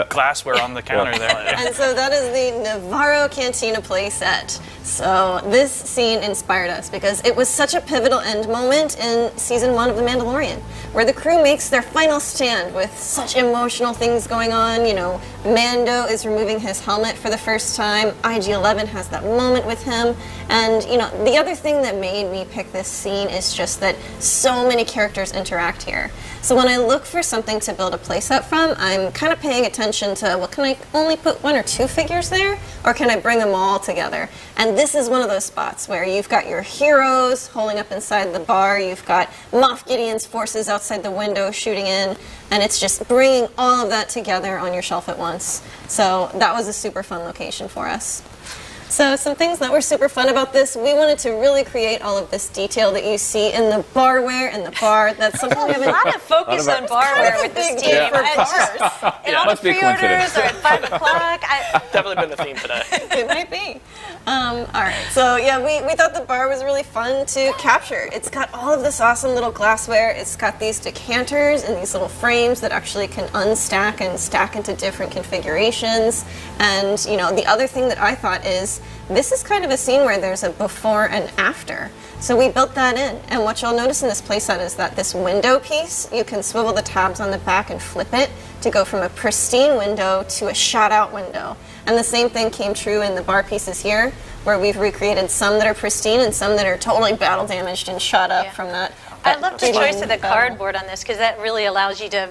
S5: glassware on the counter there.
S6: And so that is the Navarro Cantina playset. So this scene inspired us because it was such a pivotal end moment in Season 1 of The Mandalorian, where the crew makes their final stand with such emotional things going on. You know, Mando is removing his helmet for the first time. IG-11 has that moment with him. And, you know, the other thing that made me pick this scene is just that so many characters interact here. So when I look for something to build a playset from, I'm kind of paying attention to, well, can I only put 1 or 2 figures there? Or can I bring them all together? And this is one of those spots where you've got your heroes holding up inside the bar, you've got Moff Gideon's forces outside the window shooting in, and it's just bringing all of that together on your shelf at once. So that was a super fun location for us. So some things that were super fun about this, we wanted to really create all of this detail that you see in the barware and the bar. That's something we haven't...
S2: A lot of focus on barware with this team. And all the pre-orders are at 5 o'clock.
S7: Definitely been the theme today.
S6: It might be. All right, so yeah, we thought the bar was really fun to capture. It's got all of this awesome little glassware. It's got these decanters and these little frames that actually can unstack and stack into different configurations. And, you know, the other thing that I thought is this is kind of a scene where there's a before and after. So we built that in, and what you'll notice in this playset is that this window piece, you can swivel the tabs on the back and flip it to go from a pristine window to a shot out window. And the same thing came true in the bar pieces here, where we've recreated some that are pristine and some that are totally battle damaged and shot up from that.
S2: I love the choice of the
S6: battle.
S2: cardboard on this because that really allows you to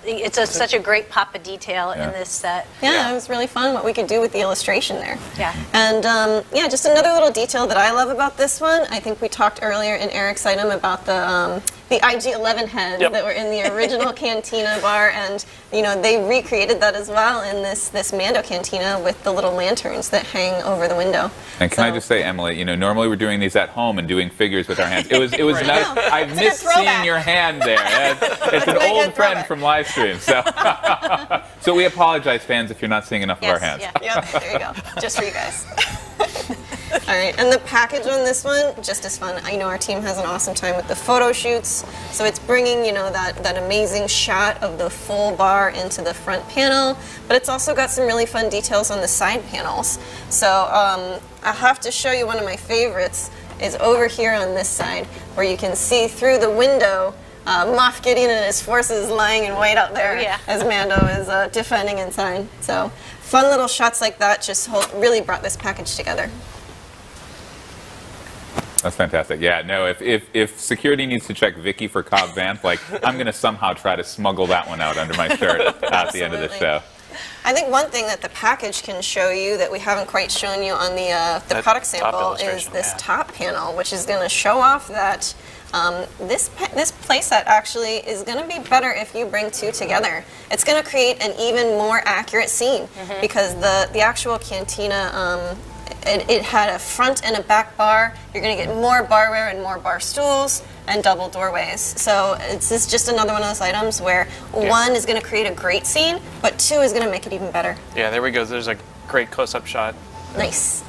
S2: it's such a great pop of detail in this set.
S6: Yeah, it was really fun what we could do with the illustration there.
S2: Yeah.
S6: And yeah, just another little detail that I love about this one, I think we talked earlier in Eric's item about the IG-11 heads that were in the original Cantina bar, and you know, they recreated that as well in this Mando Cantina with the little lanterns that hang over the window.
S1: And can I just say, Emily, you know, normally we're doing these at home and doing figures with our hands. It was nice. I missed seeing your hand there. It's an old friend from live stream. So, so we apologize, fans, if you're not seeing enough of our hands.
S6: Yep, there you go. Just for you guys. All right, and the package on this one, just as fun. I know our team has an awesome time with the photo shoots. So it's bringing, you know, that amazing shot of the full bar into the front panel, but it's also got some really fun details on the side panels. So I have to show you one of my favorites is over here on this side, where you can see through the window Moff Gideon and his forces lying in wait out there as Mando is defending inside. So fun little shots like that just really brought this package together.
S1: That's fantastic. Yeah, no, if security needs to check Vicky for Cobb Vanth, like, I'm going to somehow try to smuggle that one out under my shirt at the end of the show.
S6: I think one thing that the package can show you that we haven't quite shown you on the product sample is this top panel, which is going to show off that this playset actually is going to be better if you bring two together. It's going to create an even more accurate scene because the actual Cantina, it had a front and a back bar. You're going to get more barware and more bar stools and double doorways. So this is just another one of those items where one is going to create a great scene, but two is going to make it even better.
S5: Yeah, there we go. There's a great close-up shot.
S6: Nice.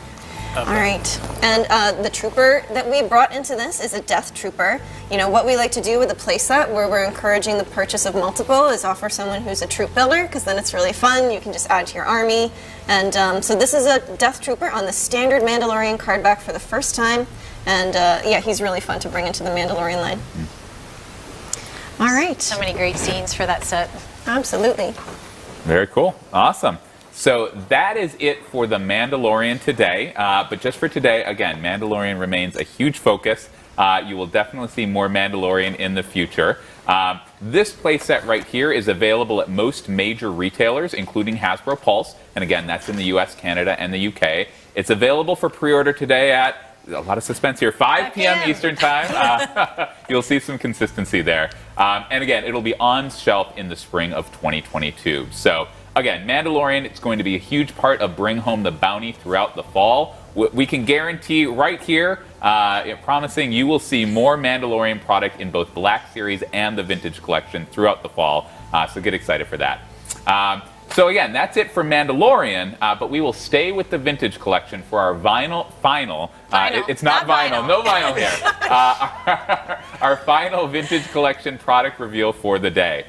S6: All right, and the trooper that we brought into this is a Death Trooper. You know, what we like to do with a playset where we're encouraging the purchase of multiple is offer someone who's a troop builder, because then it's really fun. You can just add to your army. And so this is a Death Trooper on the standard Mandalorian card back for the first time. And yeah, he's really fun to bring into the Mandalorian line. All right.
S2: So many great scenes for that set.
S6: Absolutely.
S1: Very cool. Awesome. So that is it for the Mandalorian today. But just for today, again, Mandalorian remains a huge focus. You will definitely see more Mandalorian in the future. This playset right here is available at most major retailers, including Hasbro Pulse. And again, that's in the US, Canada, and the UK. It's available for pre-order today at, a lot of suspense here, 5 p.m. Eastern Time. You'll see some consistency there. And again, it'll be on shelf in the spring of 2022. So again, Mandalorian, it's going to be a huge part of Bring Home the Bounty throughout the fall. We can guarantee right here, promising you will see more Mandalorian product in both Black Series and the Vintage Collection throughout the fall. So get excited for that. So again, that's it for Mandalorian, but we will stay with the Vintage Collection for our final. It's not vinyl. No vinyl here. Our final Vintage Collection product reveal for the day.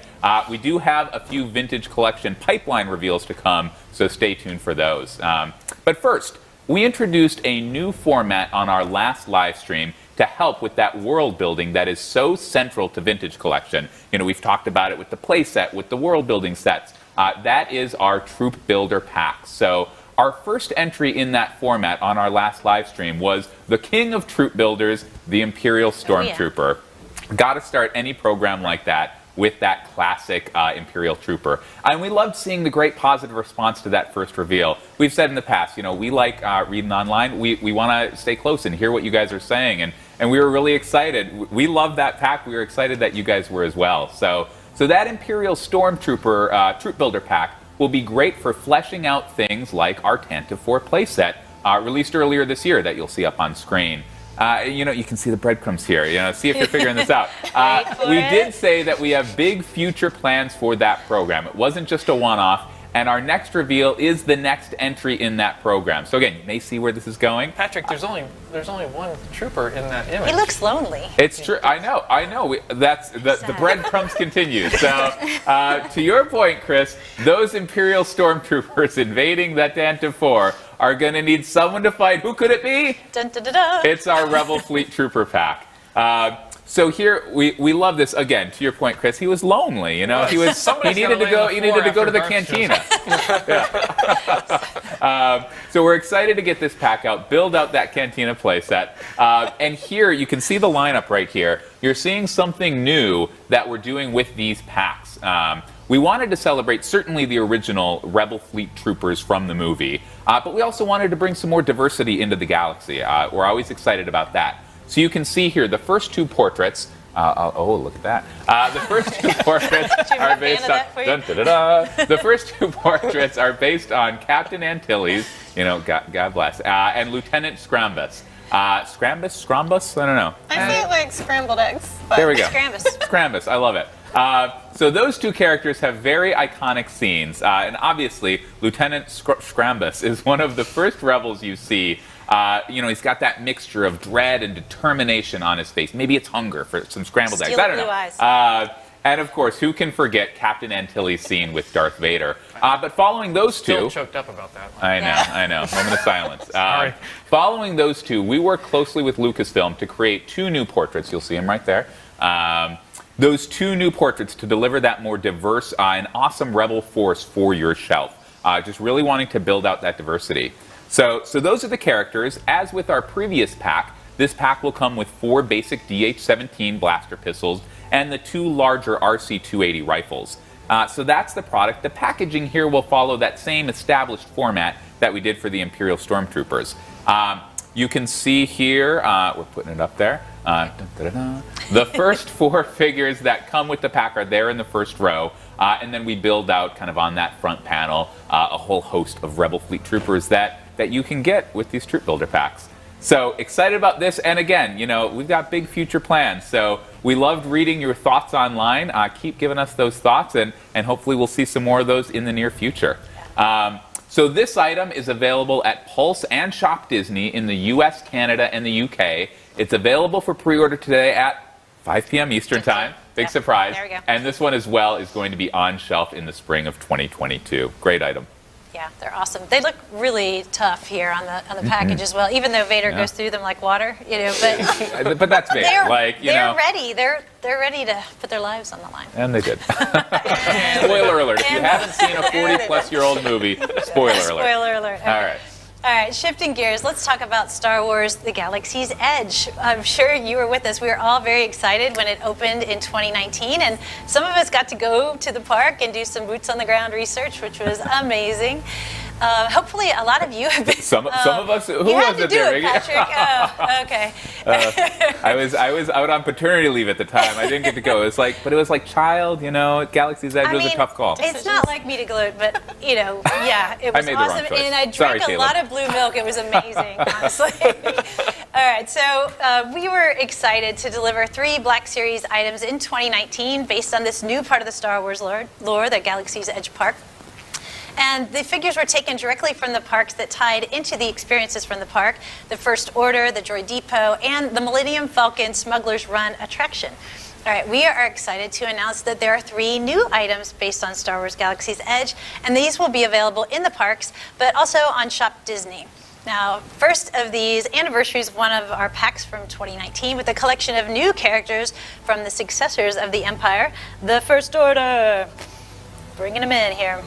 S1: We do have a few Vintage Collection pipeline reveals to come, so stay tuned for those. But first, we introduced a new format on our last live stream to help with that world building that is so central to Vintage Collection. You know, we've talked about it with the playset, with the world building sets. That is our Troop Builder pack. So our first entry in that format on our last live stream was the king of troop builders, the Imperial Stormtrooper. Got to start any program like that with that classic Imperial Trooper. And we loved seeing the great positive response to that first reveal. We've said in the past, you know, we like reading online. We want to stay close and hear what you guys are saying. And we were really excited. We loved that pack. We were excited that you guys were as well. So that Imperial Stormtrooper Troop Builder pack will be great for fleshing out things like our Tantive 4 playset, released earlier this year that you'll see up on screen. You know, you can see the breadcrumbs here. You know, see if you're figuring this out. We did say that we have big future plans for that program. It wasn't just a one-off. And our next reveal is the next entry in that program. So again, you may see where this is going.
S5: Patrick, there's only one trooper in that image.
S2: He looks lonely.
S1: It's true. I know. That's the breadcrumbs continue. So to your point, Chris, those Imperial Stormtroopers invading that Tantive 4 are going to need someone to fight. Who could it be?
S2: Dun, dun, dun, dun.
S1: It's our Rebel Fleet Trooper pack. So here we love this again. To your point, Chris, he was lonely. You know, he needed to go. He needed to go to the cantina. So we're excited to get this pack out, build out that cantina playset, and here you can see the lineup right here. You're seeing something new that we're doing with these packs. We wanted to celebrate certainly the original Rebel Fleet Troopers from the movie, but we also wanted to bring some more diversity into the galaxy. We're always excited about that. So you can see here the first two portraits. Oh, look at that! The first two portraits are based on. Dun, da, da, da. The first two portraits are based on Captain Antilles, you know, God bless, and Lieutenant Scrambus. Scrambus? I don't know.
S6: I say it like scrambled eggs. But
S1: There we go.
S2: Scrambus.
S1: Scrambus, I love it. So those two characters have very iconic scenes, and obviously Lieutenant Scrambus is one of the first rebels you see. You know, he's got that mixture of dread and determination on his face. Maybe it's hunger for some scrambled eggs. I don't know.
S2: Eyes.
S1: And of course, who can forget Captain Antilles' scene with Darth Vader? But following those two,
S5: Still choked up about that one.
S1: I know. Moment of silence.
S5: Sorry.
S1: Following those two, we worked closely with Lucasfilm to create two new portraits. You'll see them right there. Those two new portraits to deliver that more diverse and awesome Rebel force for your shelf. Just really wanting to build out that diversity. So those are the characters. As with our previous pack, this pack will come with 4 basic DH-17 blaster pistols and the 2 larger RC-280 rifles. So that's the product. The packaging here will follow that same established format that we did for the Imperial Stormtroopers. You can see here, we're putting it up there, the first 4 figures that come with the pack are there in the first row, and then we build out kind of on that front panel a whole host of Rebel Fleet Troopers that you can get with these troop builder packs. So excited about this, and again, you know, we've got big future plans, so we loved reading your thoughts online. Keep giving us those thoughts, and hopefully we'll see some more of those in the near future. So this item is available at Pulse and Shop Disney in the US, Canada, and the UK. It's available for pre-order today at 5 p.m. Eastern Time. Big surprise.
S2: There we go.
S1: And this one as well is going to be on shelf in the spring of 2022. Great item.
S2: Yeah, they're awesome. They look really tough here on the package as well, even though Vader goes through them like water, you know. But
S1: But that's Vader.
S2: they're ready. They're ready to put their lives on the line.
S1: And they did. Spoiler alert. If you haven't seen a 40-plus-year-old movie, spoiler alert.
S2: Spoiler alert. Okay.
S1: All right.
S2: All right, shifting gears, let's talk about Star Wars: The Galaxy's Edge. I'm sure you were with us. We were all very excited when it opened in 2019, and some of us got to go to the park and do some boots-on-the-ground research, which was amazing. Hopefully, a lot of you have been.
S1: Some of us. Who
S2: you
S1: was
S2: had to
S1: it
S2: do
S1: there,
S2: it,
S1: Mickey?
S2: Patrick. Oh, okay.
S1: I was out on paternity leave at the time. I didn't get to go. It was like child, you know. Galaxy's Edge was a tough call.
S2: It's not like me to gloat, but you know, yeah, it was
S1: made the wrong
S2: awesome,
S1: choice.
S2: and I
S1: Sorry,
S2: drank a lot of blue milk. It was amazing, honestly. All right, so we were excited to deliver 3 Black Series items in 2019 based on this new part of the Star Wars lore, the Galaxy's Edge Park. And the figures were taken directly from the parks that tied into the experiences from the park, the First Order, the Droid Depot, and the Millennium Falcon Smuggler's Run attraction. All right, we are excited to announce that there are 3 new items based on Star Wars Galaxy's Edge, and these will be available in the parks, but also on Shop Disney. Now, first of these anniversaries, one of our packs from 2019 with a collection of new characters from the successors of the Empire, the First Order. Bringing them in here.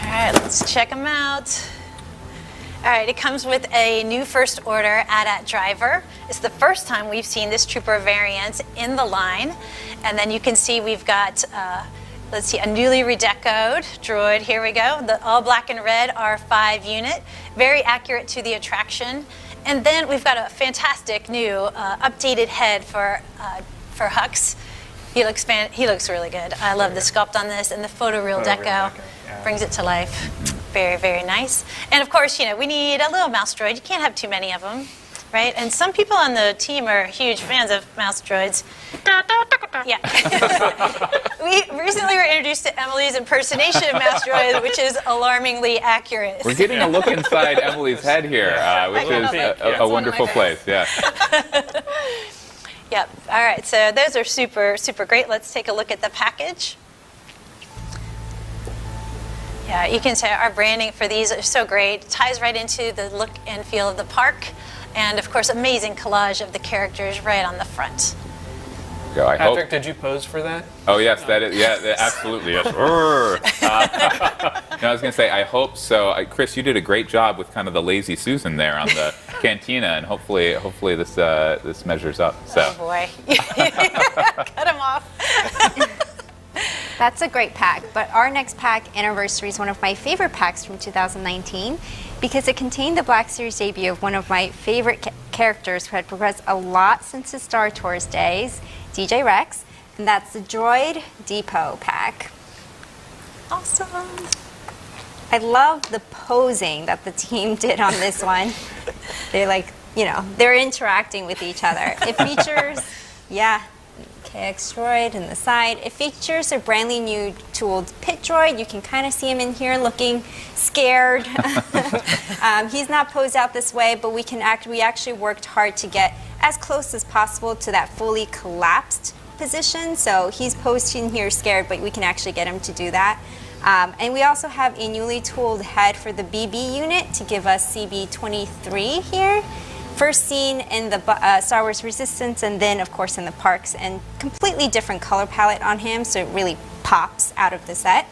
S2: All right, let's check them out. All right, it comes with a new First Order AT-AT driver. It's the first time we've seen this trooper variant in the line. And then you can see we've got, let's see, a newly redecoed droid. Here we go. The all black and red R5 unit, very accurate to the attraction. And then we've got a fantastic new updated head for Hux. He looks really good. I love the sculpt on this and the photoreal deco. Brings it to life. Very, very nice. And of course, you know, we need a little mouse droid. You can't have too many of them, right? And some people on the team are huge fans of mouse droids. Yeah. We recently were introduced to Emily's impersonation of mouse droid, which is alarmingly accurate.
S1: We're getting a look inside Emily's head here, which is a wonderful place. Yeah.
S2: Yep. All right. So those are super, super great. Let's take a look at the package. Yeah, you can say our branding for these are so great. It ties right into the look and feel of the park. And of course, amazing collage of the characters right on the front.
S1: Go. I
S5: Patrick,
S1: hope.
S5: did you pose for that?
S1: Oh yes, that is. Yeah, absolutely. Yes. No, I was gonna say I hope so. Chris, you did a great job with kind of the lazy Susan there on the cantina, and hopefully this this measures up. So.
S2: Oh boy, cut him off.
S3: That's a great pack, but our next pack, Anniversary, is one of my favorite packs from 2019 because it contained the Black Series debut of one of my favorite characters who had progressed a lot since his Star Tours days, DJ Rex, and that's the Droid Depot pack.
S2: Awesome.
S3: I love the posing that the team did on this one. They're like, you know, they're interacting with each other. It features, KX droid in the side. It features a brandly new tooled pit droid. You can kind of see him in here looking scared. He's not posed out this way, but we actually worked hard to get as close as possible to that fully collapsed position. So he's posed in here scared, but we can actually get him to do that. And we also have a newly tooled head for the BB unit to give us CB23 here. First seen in the Star Wars Resistance, and then of course in the parks, and completely different color palette on him, so it really pops out of the set.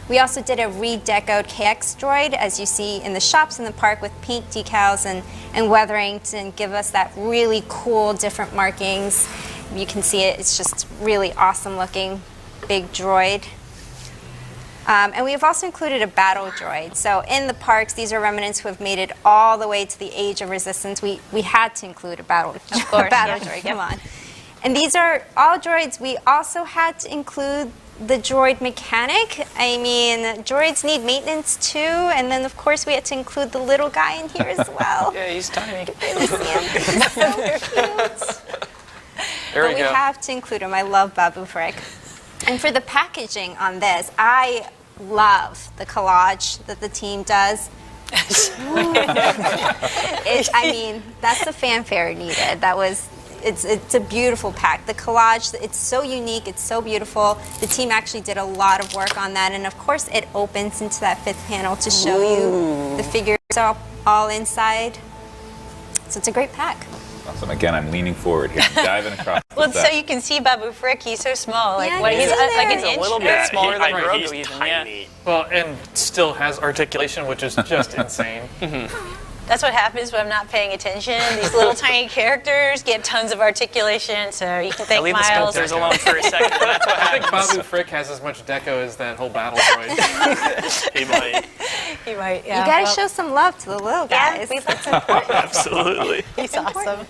S3: We also did a redecoed KX droid, as you see in the shops in the park, with paint decals and weathering to give us that really cool different markings. You can see it, it's just really awesome looking big droid. And we have also included a battle droid. So in the parks, these are remnants who have made it all the way to the Age of Resistance. We had to include a battle droid, come on. And these are all droids. We also had to include the droid mechanic. I mean, droids need maintenance too. And then of course we had to include the little guy in here as well.
S4: Yeah, he's tiny.
S3: Really see him. He's so cute.
S5: There
S3: We have to include him. I love Babu Frick. And for the packaging on this, I love the collage that the team does. I mean, that's the fanfare needed. It's a beautiful pack. The collage, it's so unique, it's so beautiful. The team actually did a lot of work on that, and of course it opens into that fifth panel to show you the figures all inside. So it's a great pack.
S1: Awesome. Again, I'm leaning forward here. I'm diving across.
S2: Well,
S1: the set.
S2: so you can see Babu Frick. He's so small. Like,
S3: Yeah,
S2: what, he's
S3: he's
S2: like an
S3: there.
S2: inch.
S4: A little bit smaller than Grogu
S7: he's
S4: even,
S7: tiny.
S5: Well, and still has articulation, which is just insane.
S2: That's what happens when I'm not paying attention. These little tiny characters get tons of articulation, so you can
S4: I
S2: thank
S4: leave the
S2: Miles.
S4: sculptors alone for a second. That's what
S5: I think
S4: happens.
S5: Babu Frick has as much deco as that whole battle droid.
S7: He might.
S2: He might, yeah.
S3: You gotta
S2: well,
S3: show some love to the little guys.
S2: Yeah, that's important.
S7: Absolutely.
S2: He's awesome.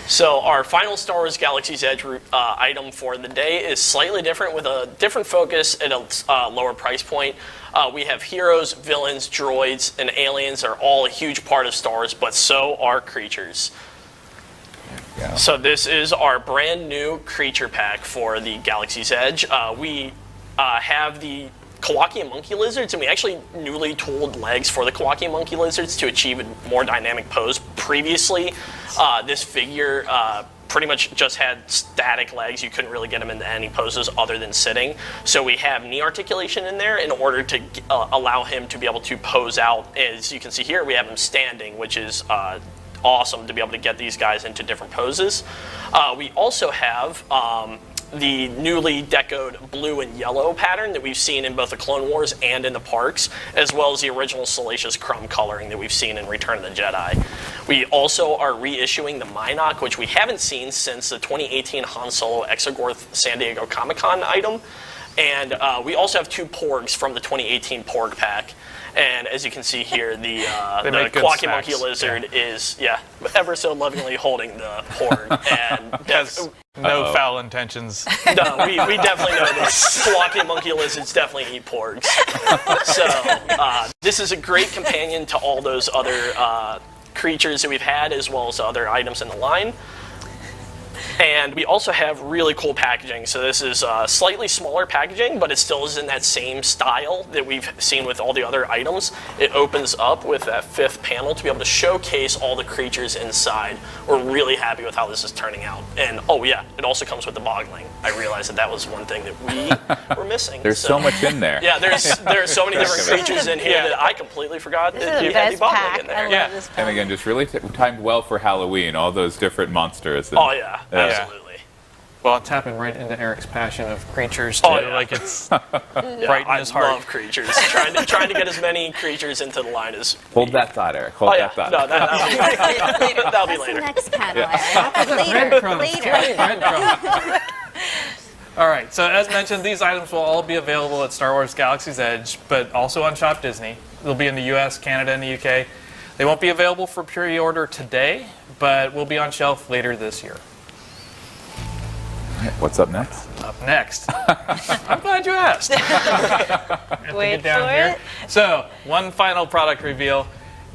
S7: So our final Star Wars Galaxy's Edge item for the day is slightly different, with a different focus at a lower price point. We have heroes, villains, droids, and aliens are all a huge part of Star Wars, but so are creatures.
S1: Yeah.
S7: So this is our brand new creature pack for the Galaxy's Edge. We have the Kowakian monkey lizards, and we actually newly tooled legs for the Kowakian monkey lizards to achieve a more dynamic pose. Previously, this figure pretty much just had static legs. You couldn't really get him into any poses other than sitting. So we have knee articulation in there in order to allow him to be able to pose out. As you can see here, we have him standing, which is awesome to be able to get these guys into different poses. We also have the newly decoed blue and yellow pattern that we've seen in both the Clone Wars and in the parks, as well as the original Salacious Crumb coloring that we've seen in Return of the Jedi. We also are reissuing the Minok, which we haven't seen since the 2018 Han Solo Exogorth San Diego Comic-Con item. And we also have two Porgs from the 2018 Porg pack. And as you can see here, the Kowakian monkey lizard is, ever so lovingly holding the Porg. And
S5: Has no foul intentions.
S7: no, we definitely know this. Kowakian monkey lizards definitely eat Porgs. So this is a great companion to all those other creatures that we've had, as well as other items in the line. And we also have really cool packaging. So this is slightly smaller packaging, but it still is in that same style that we've seen with all the other items. It opens up with that 5th panel to be able to showcase all the creatures inside. We're really happy with how this is turning out. And oh yeah, it also comes with the boggling. I realized that was one thing that we were missing.
S1: There's so much in there.
S7: Yeah, there are so many different creatures in here that I completely forgot that you had the boggling in there.
S2: I love this pack.
S1: And again, just really timed well for Halloween, all those different monsters. And,
S7: Oh yeah, absolutely.
S5: Well, it's tapping right into Eric's passion of creatures, too.
S7: Oh, yeah.
S5: Like, it's
S7: Yeah,
S5: right in
S7: I
S5: his heart.
S7: love creatures. trying to get as many creatures into the line as.
S1: Hold that thought, Eric. Hold
S7: Oh yeah,
S1: that thought.
S7: no, that'll be
S3: That's the
S7: later.
S3: next panel, Eric. Later.
S5: All right, so as mentioned, these items will all be available at Star Wars Galaxy's Edge, but also on Shop Disney. They'll be in the US, Canada, and the UK. They won't be available for pre-order today, but will be on shelf later this year.
S1: What's up next?
S5: Up next. I'm glad you asked.
S2: Wait for
S5: Here.
S2: it.
S5: So, one final product reveal,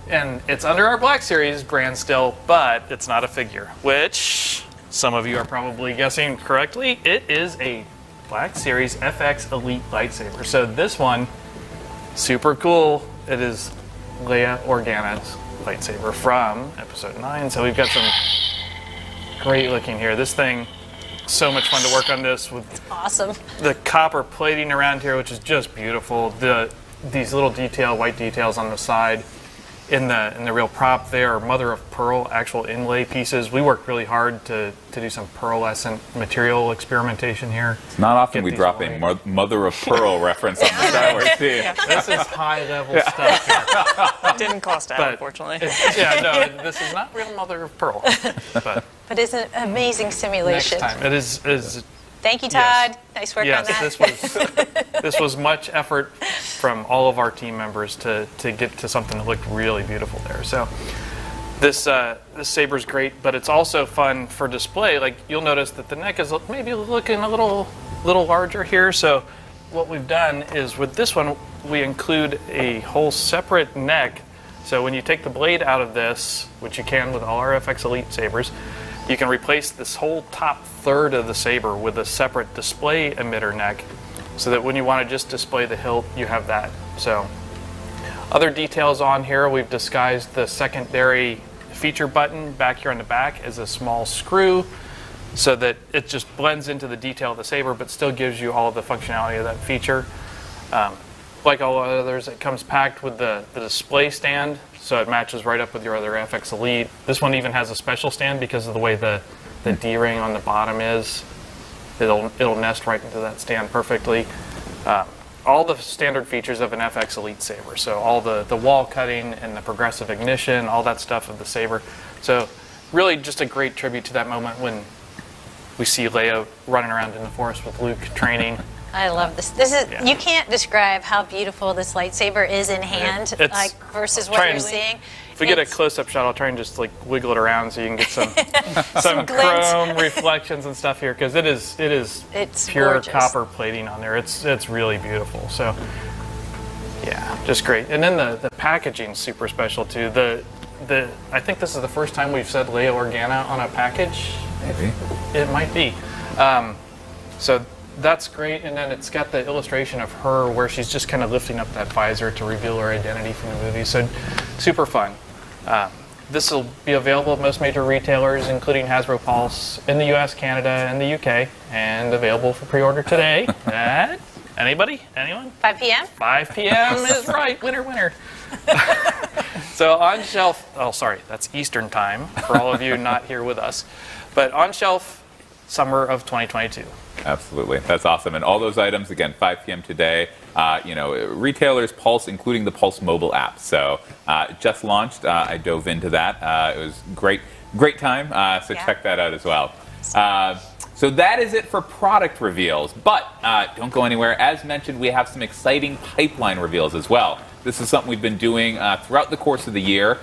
S5: and it's under our Black Series brand still, but it's not a figure, which some of you are probably guessing correctly. It is a Black Series FX Elite lightsaber. So this one, super cool. It is Leia Organa's lightsaber from Episode 9. So we've got some great looking here. This thing, so much fun to work on this with
S2: Awesome.
S5: the copper plating around here, which is just beautiful. These little white details on the side. In the real prop, they are mother of pearl actual inlay pieces. We worked really hard to do some pearlescent material experimentation here.
S1: It's not often
S5: Get
S1: we
S5: these
S1: drop
S5: away.
S1: a mother of pearl reference on the Star Wars team.
S5: This is high level stuff here.
S4: It didn't cost that,
S5: But
S4: unfortunately.
S5: Yeah, no, this is not real mother of pearl. But
S2: But it's an amazing
S5: next
S2: simulation.
S5: time, it is
S2: Thank you,
S5: Yes.
S2: Todd. Nice work on
S5: yes,
S2: that.
S5: this was much effort from all of our team members to get to something that looked really beautiful there. So this saber's great, but it's also fun for display. Like you'll notice that the neck is maybe looking a little larger here. So what we've done is with this one we include a whole separate neck. So when you take the blade out of this, which you can with all our FX Elite sabers, you can replace this whole top third of the saber with a separate display emitter neck so that when you want to just display the hilt, you have that. So other details on here, we've disguised the secondary feature button back here on the back as a small screw so that it just blends into the detail of the saber but still gives you all of the functionality of that feature. Like all others, it comes packed with the display stand, so it matches right up with your other FX Elite. This one even has a special stand because of the way the D-ring on the bottom is. It'll nest right into that stand perfectly. All the standard features of an FX Elite saber, so all the wall cutting and the progressive ignition, all that stuff of the saber. So really just a great tribute to that moment when we see Leia running around in the forest with Luke training.
S2: I love this. This is
S5: Yeah.
S2: you can't describe how beautiful this lightsaber is in hand,
S5: It's-
S2: like versus what
S5: try
S2: you're
S5: and-
S2: seeing.
S5: If we get a
S2: It's-
S5: close-up shot, I'll try and just like wiggle it around so you can get some
S2: glint.
S5: chrome reflections and stuff here because it is
S2: It's
S5: pure
S2: gorgeous.
S5: copper plating on there. It's really beautiful. So yeah, just great. And then the packaging's super special too. I think this is the first time we've said Leia Organa on a package.
S1: Maybe.
S5: It might be. So that's great, and then it's got the illustration of her where she's just kind of lifting up that visor to reveal her identity from the movie. So super fun. This will be available at most major retailers, including Hasbro Pulse, in the US, Canada, and the UK, and available for pre-order today at anybody? Anyone?
S2: 5 p.m.
S5: 5 p.m. is right. Winner. So on shelf, oh sorry, that's Eastern time for all of you not here with us. But on shelf, summer of 2022.
S1: Absolutely. That's awesome. And all those items, again, 5 p.m. today. Retailers, Pulse, including the Pulse mobile app. So just launched. I dove into that. It was great time. So
S2: Yeah.
S1: check that out as well. So that is it for product reveals. But don't go anywhere. As mentioned, we have some exciting pipeline reveals as well. This is something we've been doing throughout the course of the year.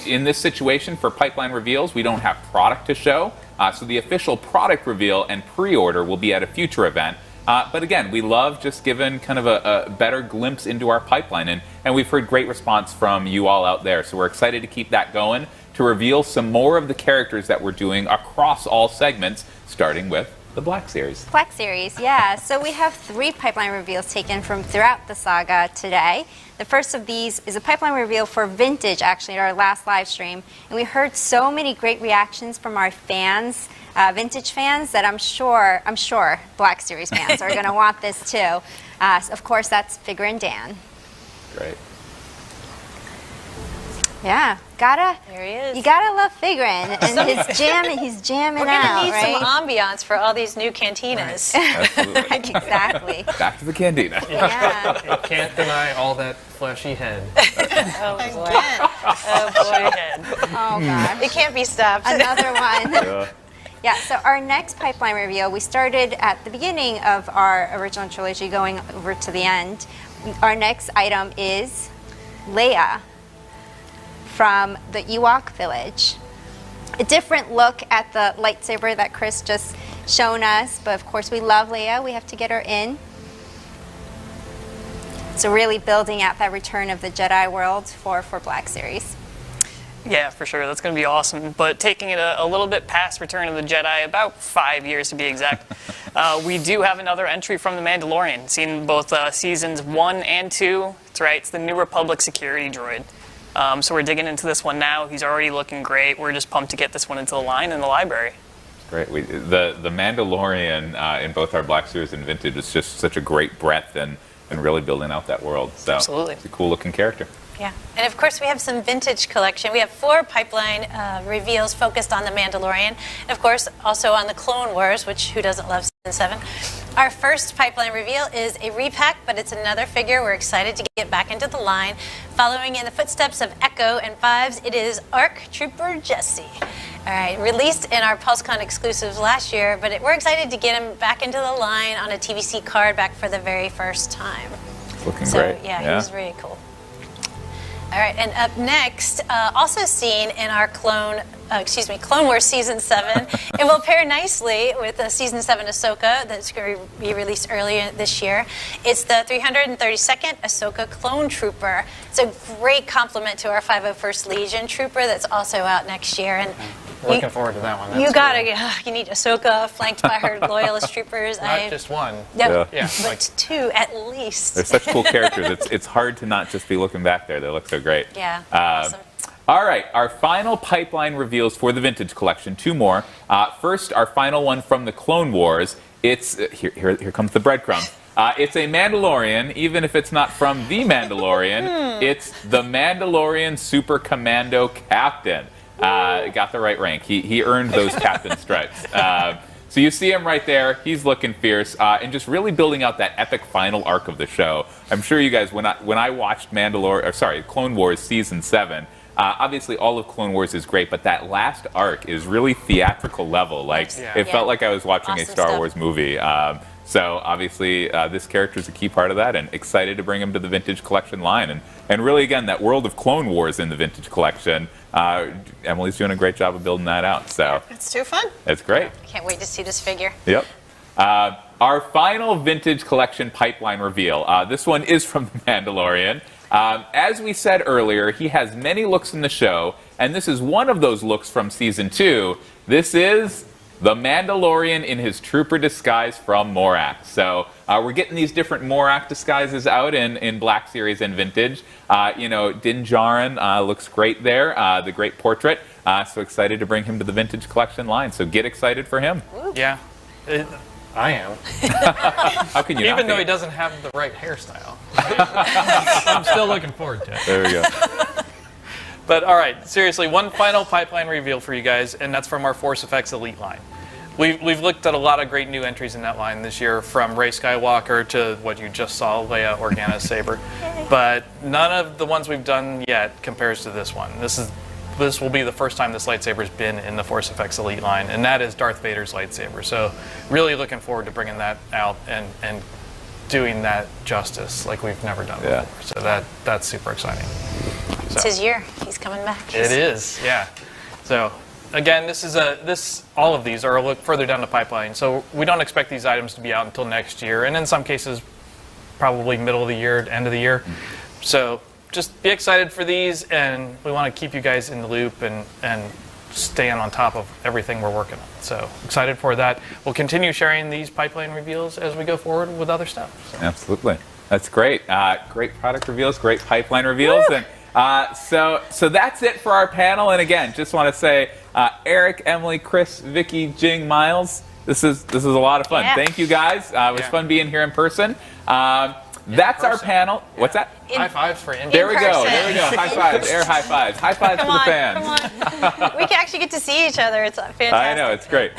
S1: In this situation for pipeline reveals, we don't have product to show. So the official product reveal and pre-order will be at a future event. But again, we love just giving kind of a better glimpse into our pipeline. And we've heard great response from you all out there. So we're excited to keep that going, to reveal some more of the characters that we're doing across all segments, starting with the Black Series.
S3: Black Series, yeah. So we have 3 pipeline reveals taken from throughout the saga today. The first of these is a pipeline reveal for Vintage, actually, at our last live stream. And we heard so many great reactions from our fans, Vintage fans, that I'm sure Black Series fans are going to want this too. Of course, that's Figuren Dan.
S1: Great.
S3: Yeah,
S2: There he is.
S3: you gotta love Figuren, and he's jamming
S2: We're
S3: out,
S2: gonna need
S3: right?
S2: some ambiance for all these new cantinas.
S1: Absolutely.
S3: Exactly.
S1: Back to the Cantina.
S3: Yeah.
S8: You can't deny all that fleshy head.
S2: Oh boy. Oh boy.
S3: Oh God.
S2: It can't be stopped.
S3: Another one.
S1: Yeah.
S3: Yeah, so our next pipeline reveal, we started at the beginning of our original trilogy going over to the end. Our next item is Leia from the Ewok village. A different look at the lightsaber that Chris just shown us, but of course we love Leia. We have to get her in. So really building out that Return of the Jedi world for Black Series.
S4: Yeah, for sure. That's going to be awesome. But taking it a little bit past Return of the Jedi, about 5 years to be exact, we do have another entry from The Mandalorian, seen both seasons 1 and 2. That's right, it's the New Republic security droid. So we're digging into this one now. He's already looking great. We're just pumped to get this one into the line in the library.
S1: Great. The Mandalorian in both our Black Series and Vintage is just such a great breadth and really building out that world. So
S4: Absolutely.
S1: It's a cool looking character.
S2: Yeah, and of course we have some Vintage collection. We have 4 pipeline reveals focused on the Mandalorian, and of course also on the Clone Wars, which who doesn't love Season 7. Our first pipeline reveal is a repack, but it's another figure we're excited to get back into the line. Following in the footsteps of Echo and Fives, it is ARC Trooper Jesse. All right, released in our Pulsecon exclusives last year, but we're excited to get him back into the line on a TVC card back for the very first time.
S1: It's looking
S2: So
S1: great.
S2: yeah, he was really cool. All right, and up next, also seen in our Clone Wars Season 7, it will pair nicely with Season 7 Ahsoka that's going to be released earlier this year. It's the 332nd Ahsoka Clone Trooper. It's a great complement to our 501st Legion Trooper that's also out next year. And
S8: Looking forward to that one.
S2: you need Ahsoka flanked by her loyalist troopers.
S8: Not just one.
S2: Yep,
S8: Yeah.
S2: but 2 at least.
S1: They're such cool characters. It's hard to not just be looking back there. They look so great.
S2: Yeah, awesome.
S1: All right, our final pipeline reveals for the Vintage collection. 2 more. First, our final one from the Clone Wars. It's here comes the breadcrumb. It's a Mandalorian, even if it's not from the Mandalorian. It's the Mandalorian Super Commando Captain. Got the right rank. He earned those captain stripes. So you see him right there. He's looking fierce and just really building out that epic final arc of the show. I'm sure you guys, when I watched Clone Wars Season 7, obviously all of Clone Wars is great, but that last arc is really theatrical level. Like it felt like I was watching a Star Wars movie. So obviously this character is a key part of that, and excited to bring him to the Vintage collection line. And really, again, that world of Clone Wars in the Vintage collection, Emily's doing a great job of building that out. So
S6: It's too fun.
S1: it's great.
S2: Can't wait to see this figure.
S1: Yep. Our final Vintage collection pipeline reveal. This one is from The Mandalorian. As we said earlier, he has many looks in the show, and this is one of those looks from Season 2. This is the Mandalorian in his trooper disguise from Morak. So we're getting these different Morak disguises out in Black Series and Vintage. Din Djarin looks great there, the great portrait. So excited to bring him to the Vintage collection line. So get excited for him.
S5: Yeah.
S8: I am.
S1: How can you not
S5: Even though
S1: be?
S5: he doesn't have the right hairstyle. I'm still looking forward to it.
S1: There we go.
S5: But all right, seriously, one final pipeline reveal for you guys, and that's from our Force Effects Elite line. We've looked at a lot of great new entries in that line this year, from Rey Skywalker to what you just saw, Leia Organa's saber. But none of the ones we've done yet compares to this one. This will be the first time this lightsaber's been in the Force Effects Elite line, and that is Darth Vader's lightsaber. So really looking forward to bringing that out and doing that justice like we've never done before. So that's super exciting.
S2: It's his year. He's coming back.
S5: It is, yeah. So again, all of these are a look further down the pipeline. So we don't expect these items to be out until next year, and in some cases, probably middle of the year, end of the year. So just be excited for these, and we want to keep you guys in the loop and staying on top of everything we're working on. So excited for that. We'll continue sharing these pipeline reveals as we go forward with other stuff. So.
S1: Absolutely. That's great. Great product reveals, great pipeline reveals.
S2: Woo!
S1: And so that's it for our panel. And again, just want to say, Eric, Emily, Chris, Vicky, Jing, Miles, this is a lot of fun.
S2: Yeah.
S1: Thank you guys. It was fun being here in person. That's our panel. Yeah. What's that?
S8: High fives for Indy.
S1: There we go. There we go. High fives. Air high fives. High fives
S2: Come
S1: for the
S2: on,
S1: fans.
S2: come on. We can actually get to see each other. It's fantastic.
S1: I know, it's great.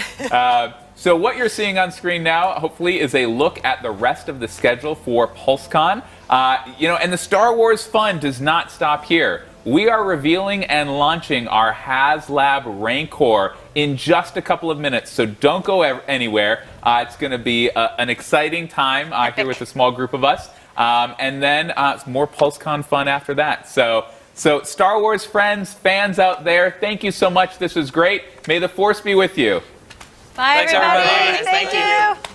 S1: So what you're seeing on screen now, hopefully, is a look at the rest of the schedule for Pulsecon. And the Star Wars fun does not stop here. We are revealing and launching our HasLab Rancor in just a couple of minutes, so don't go anywhere. It's going to be an exciting time here with a small group of us, and then more Pulsecon fun after that. So Star Wars friends, fans out there, thank you so much. This was great. May the Force be with you.
S2: Bye,
S7: Thanks,
S2: everybody.
S7: everybody.
S2: Thank you.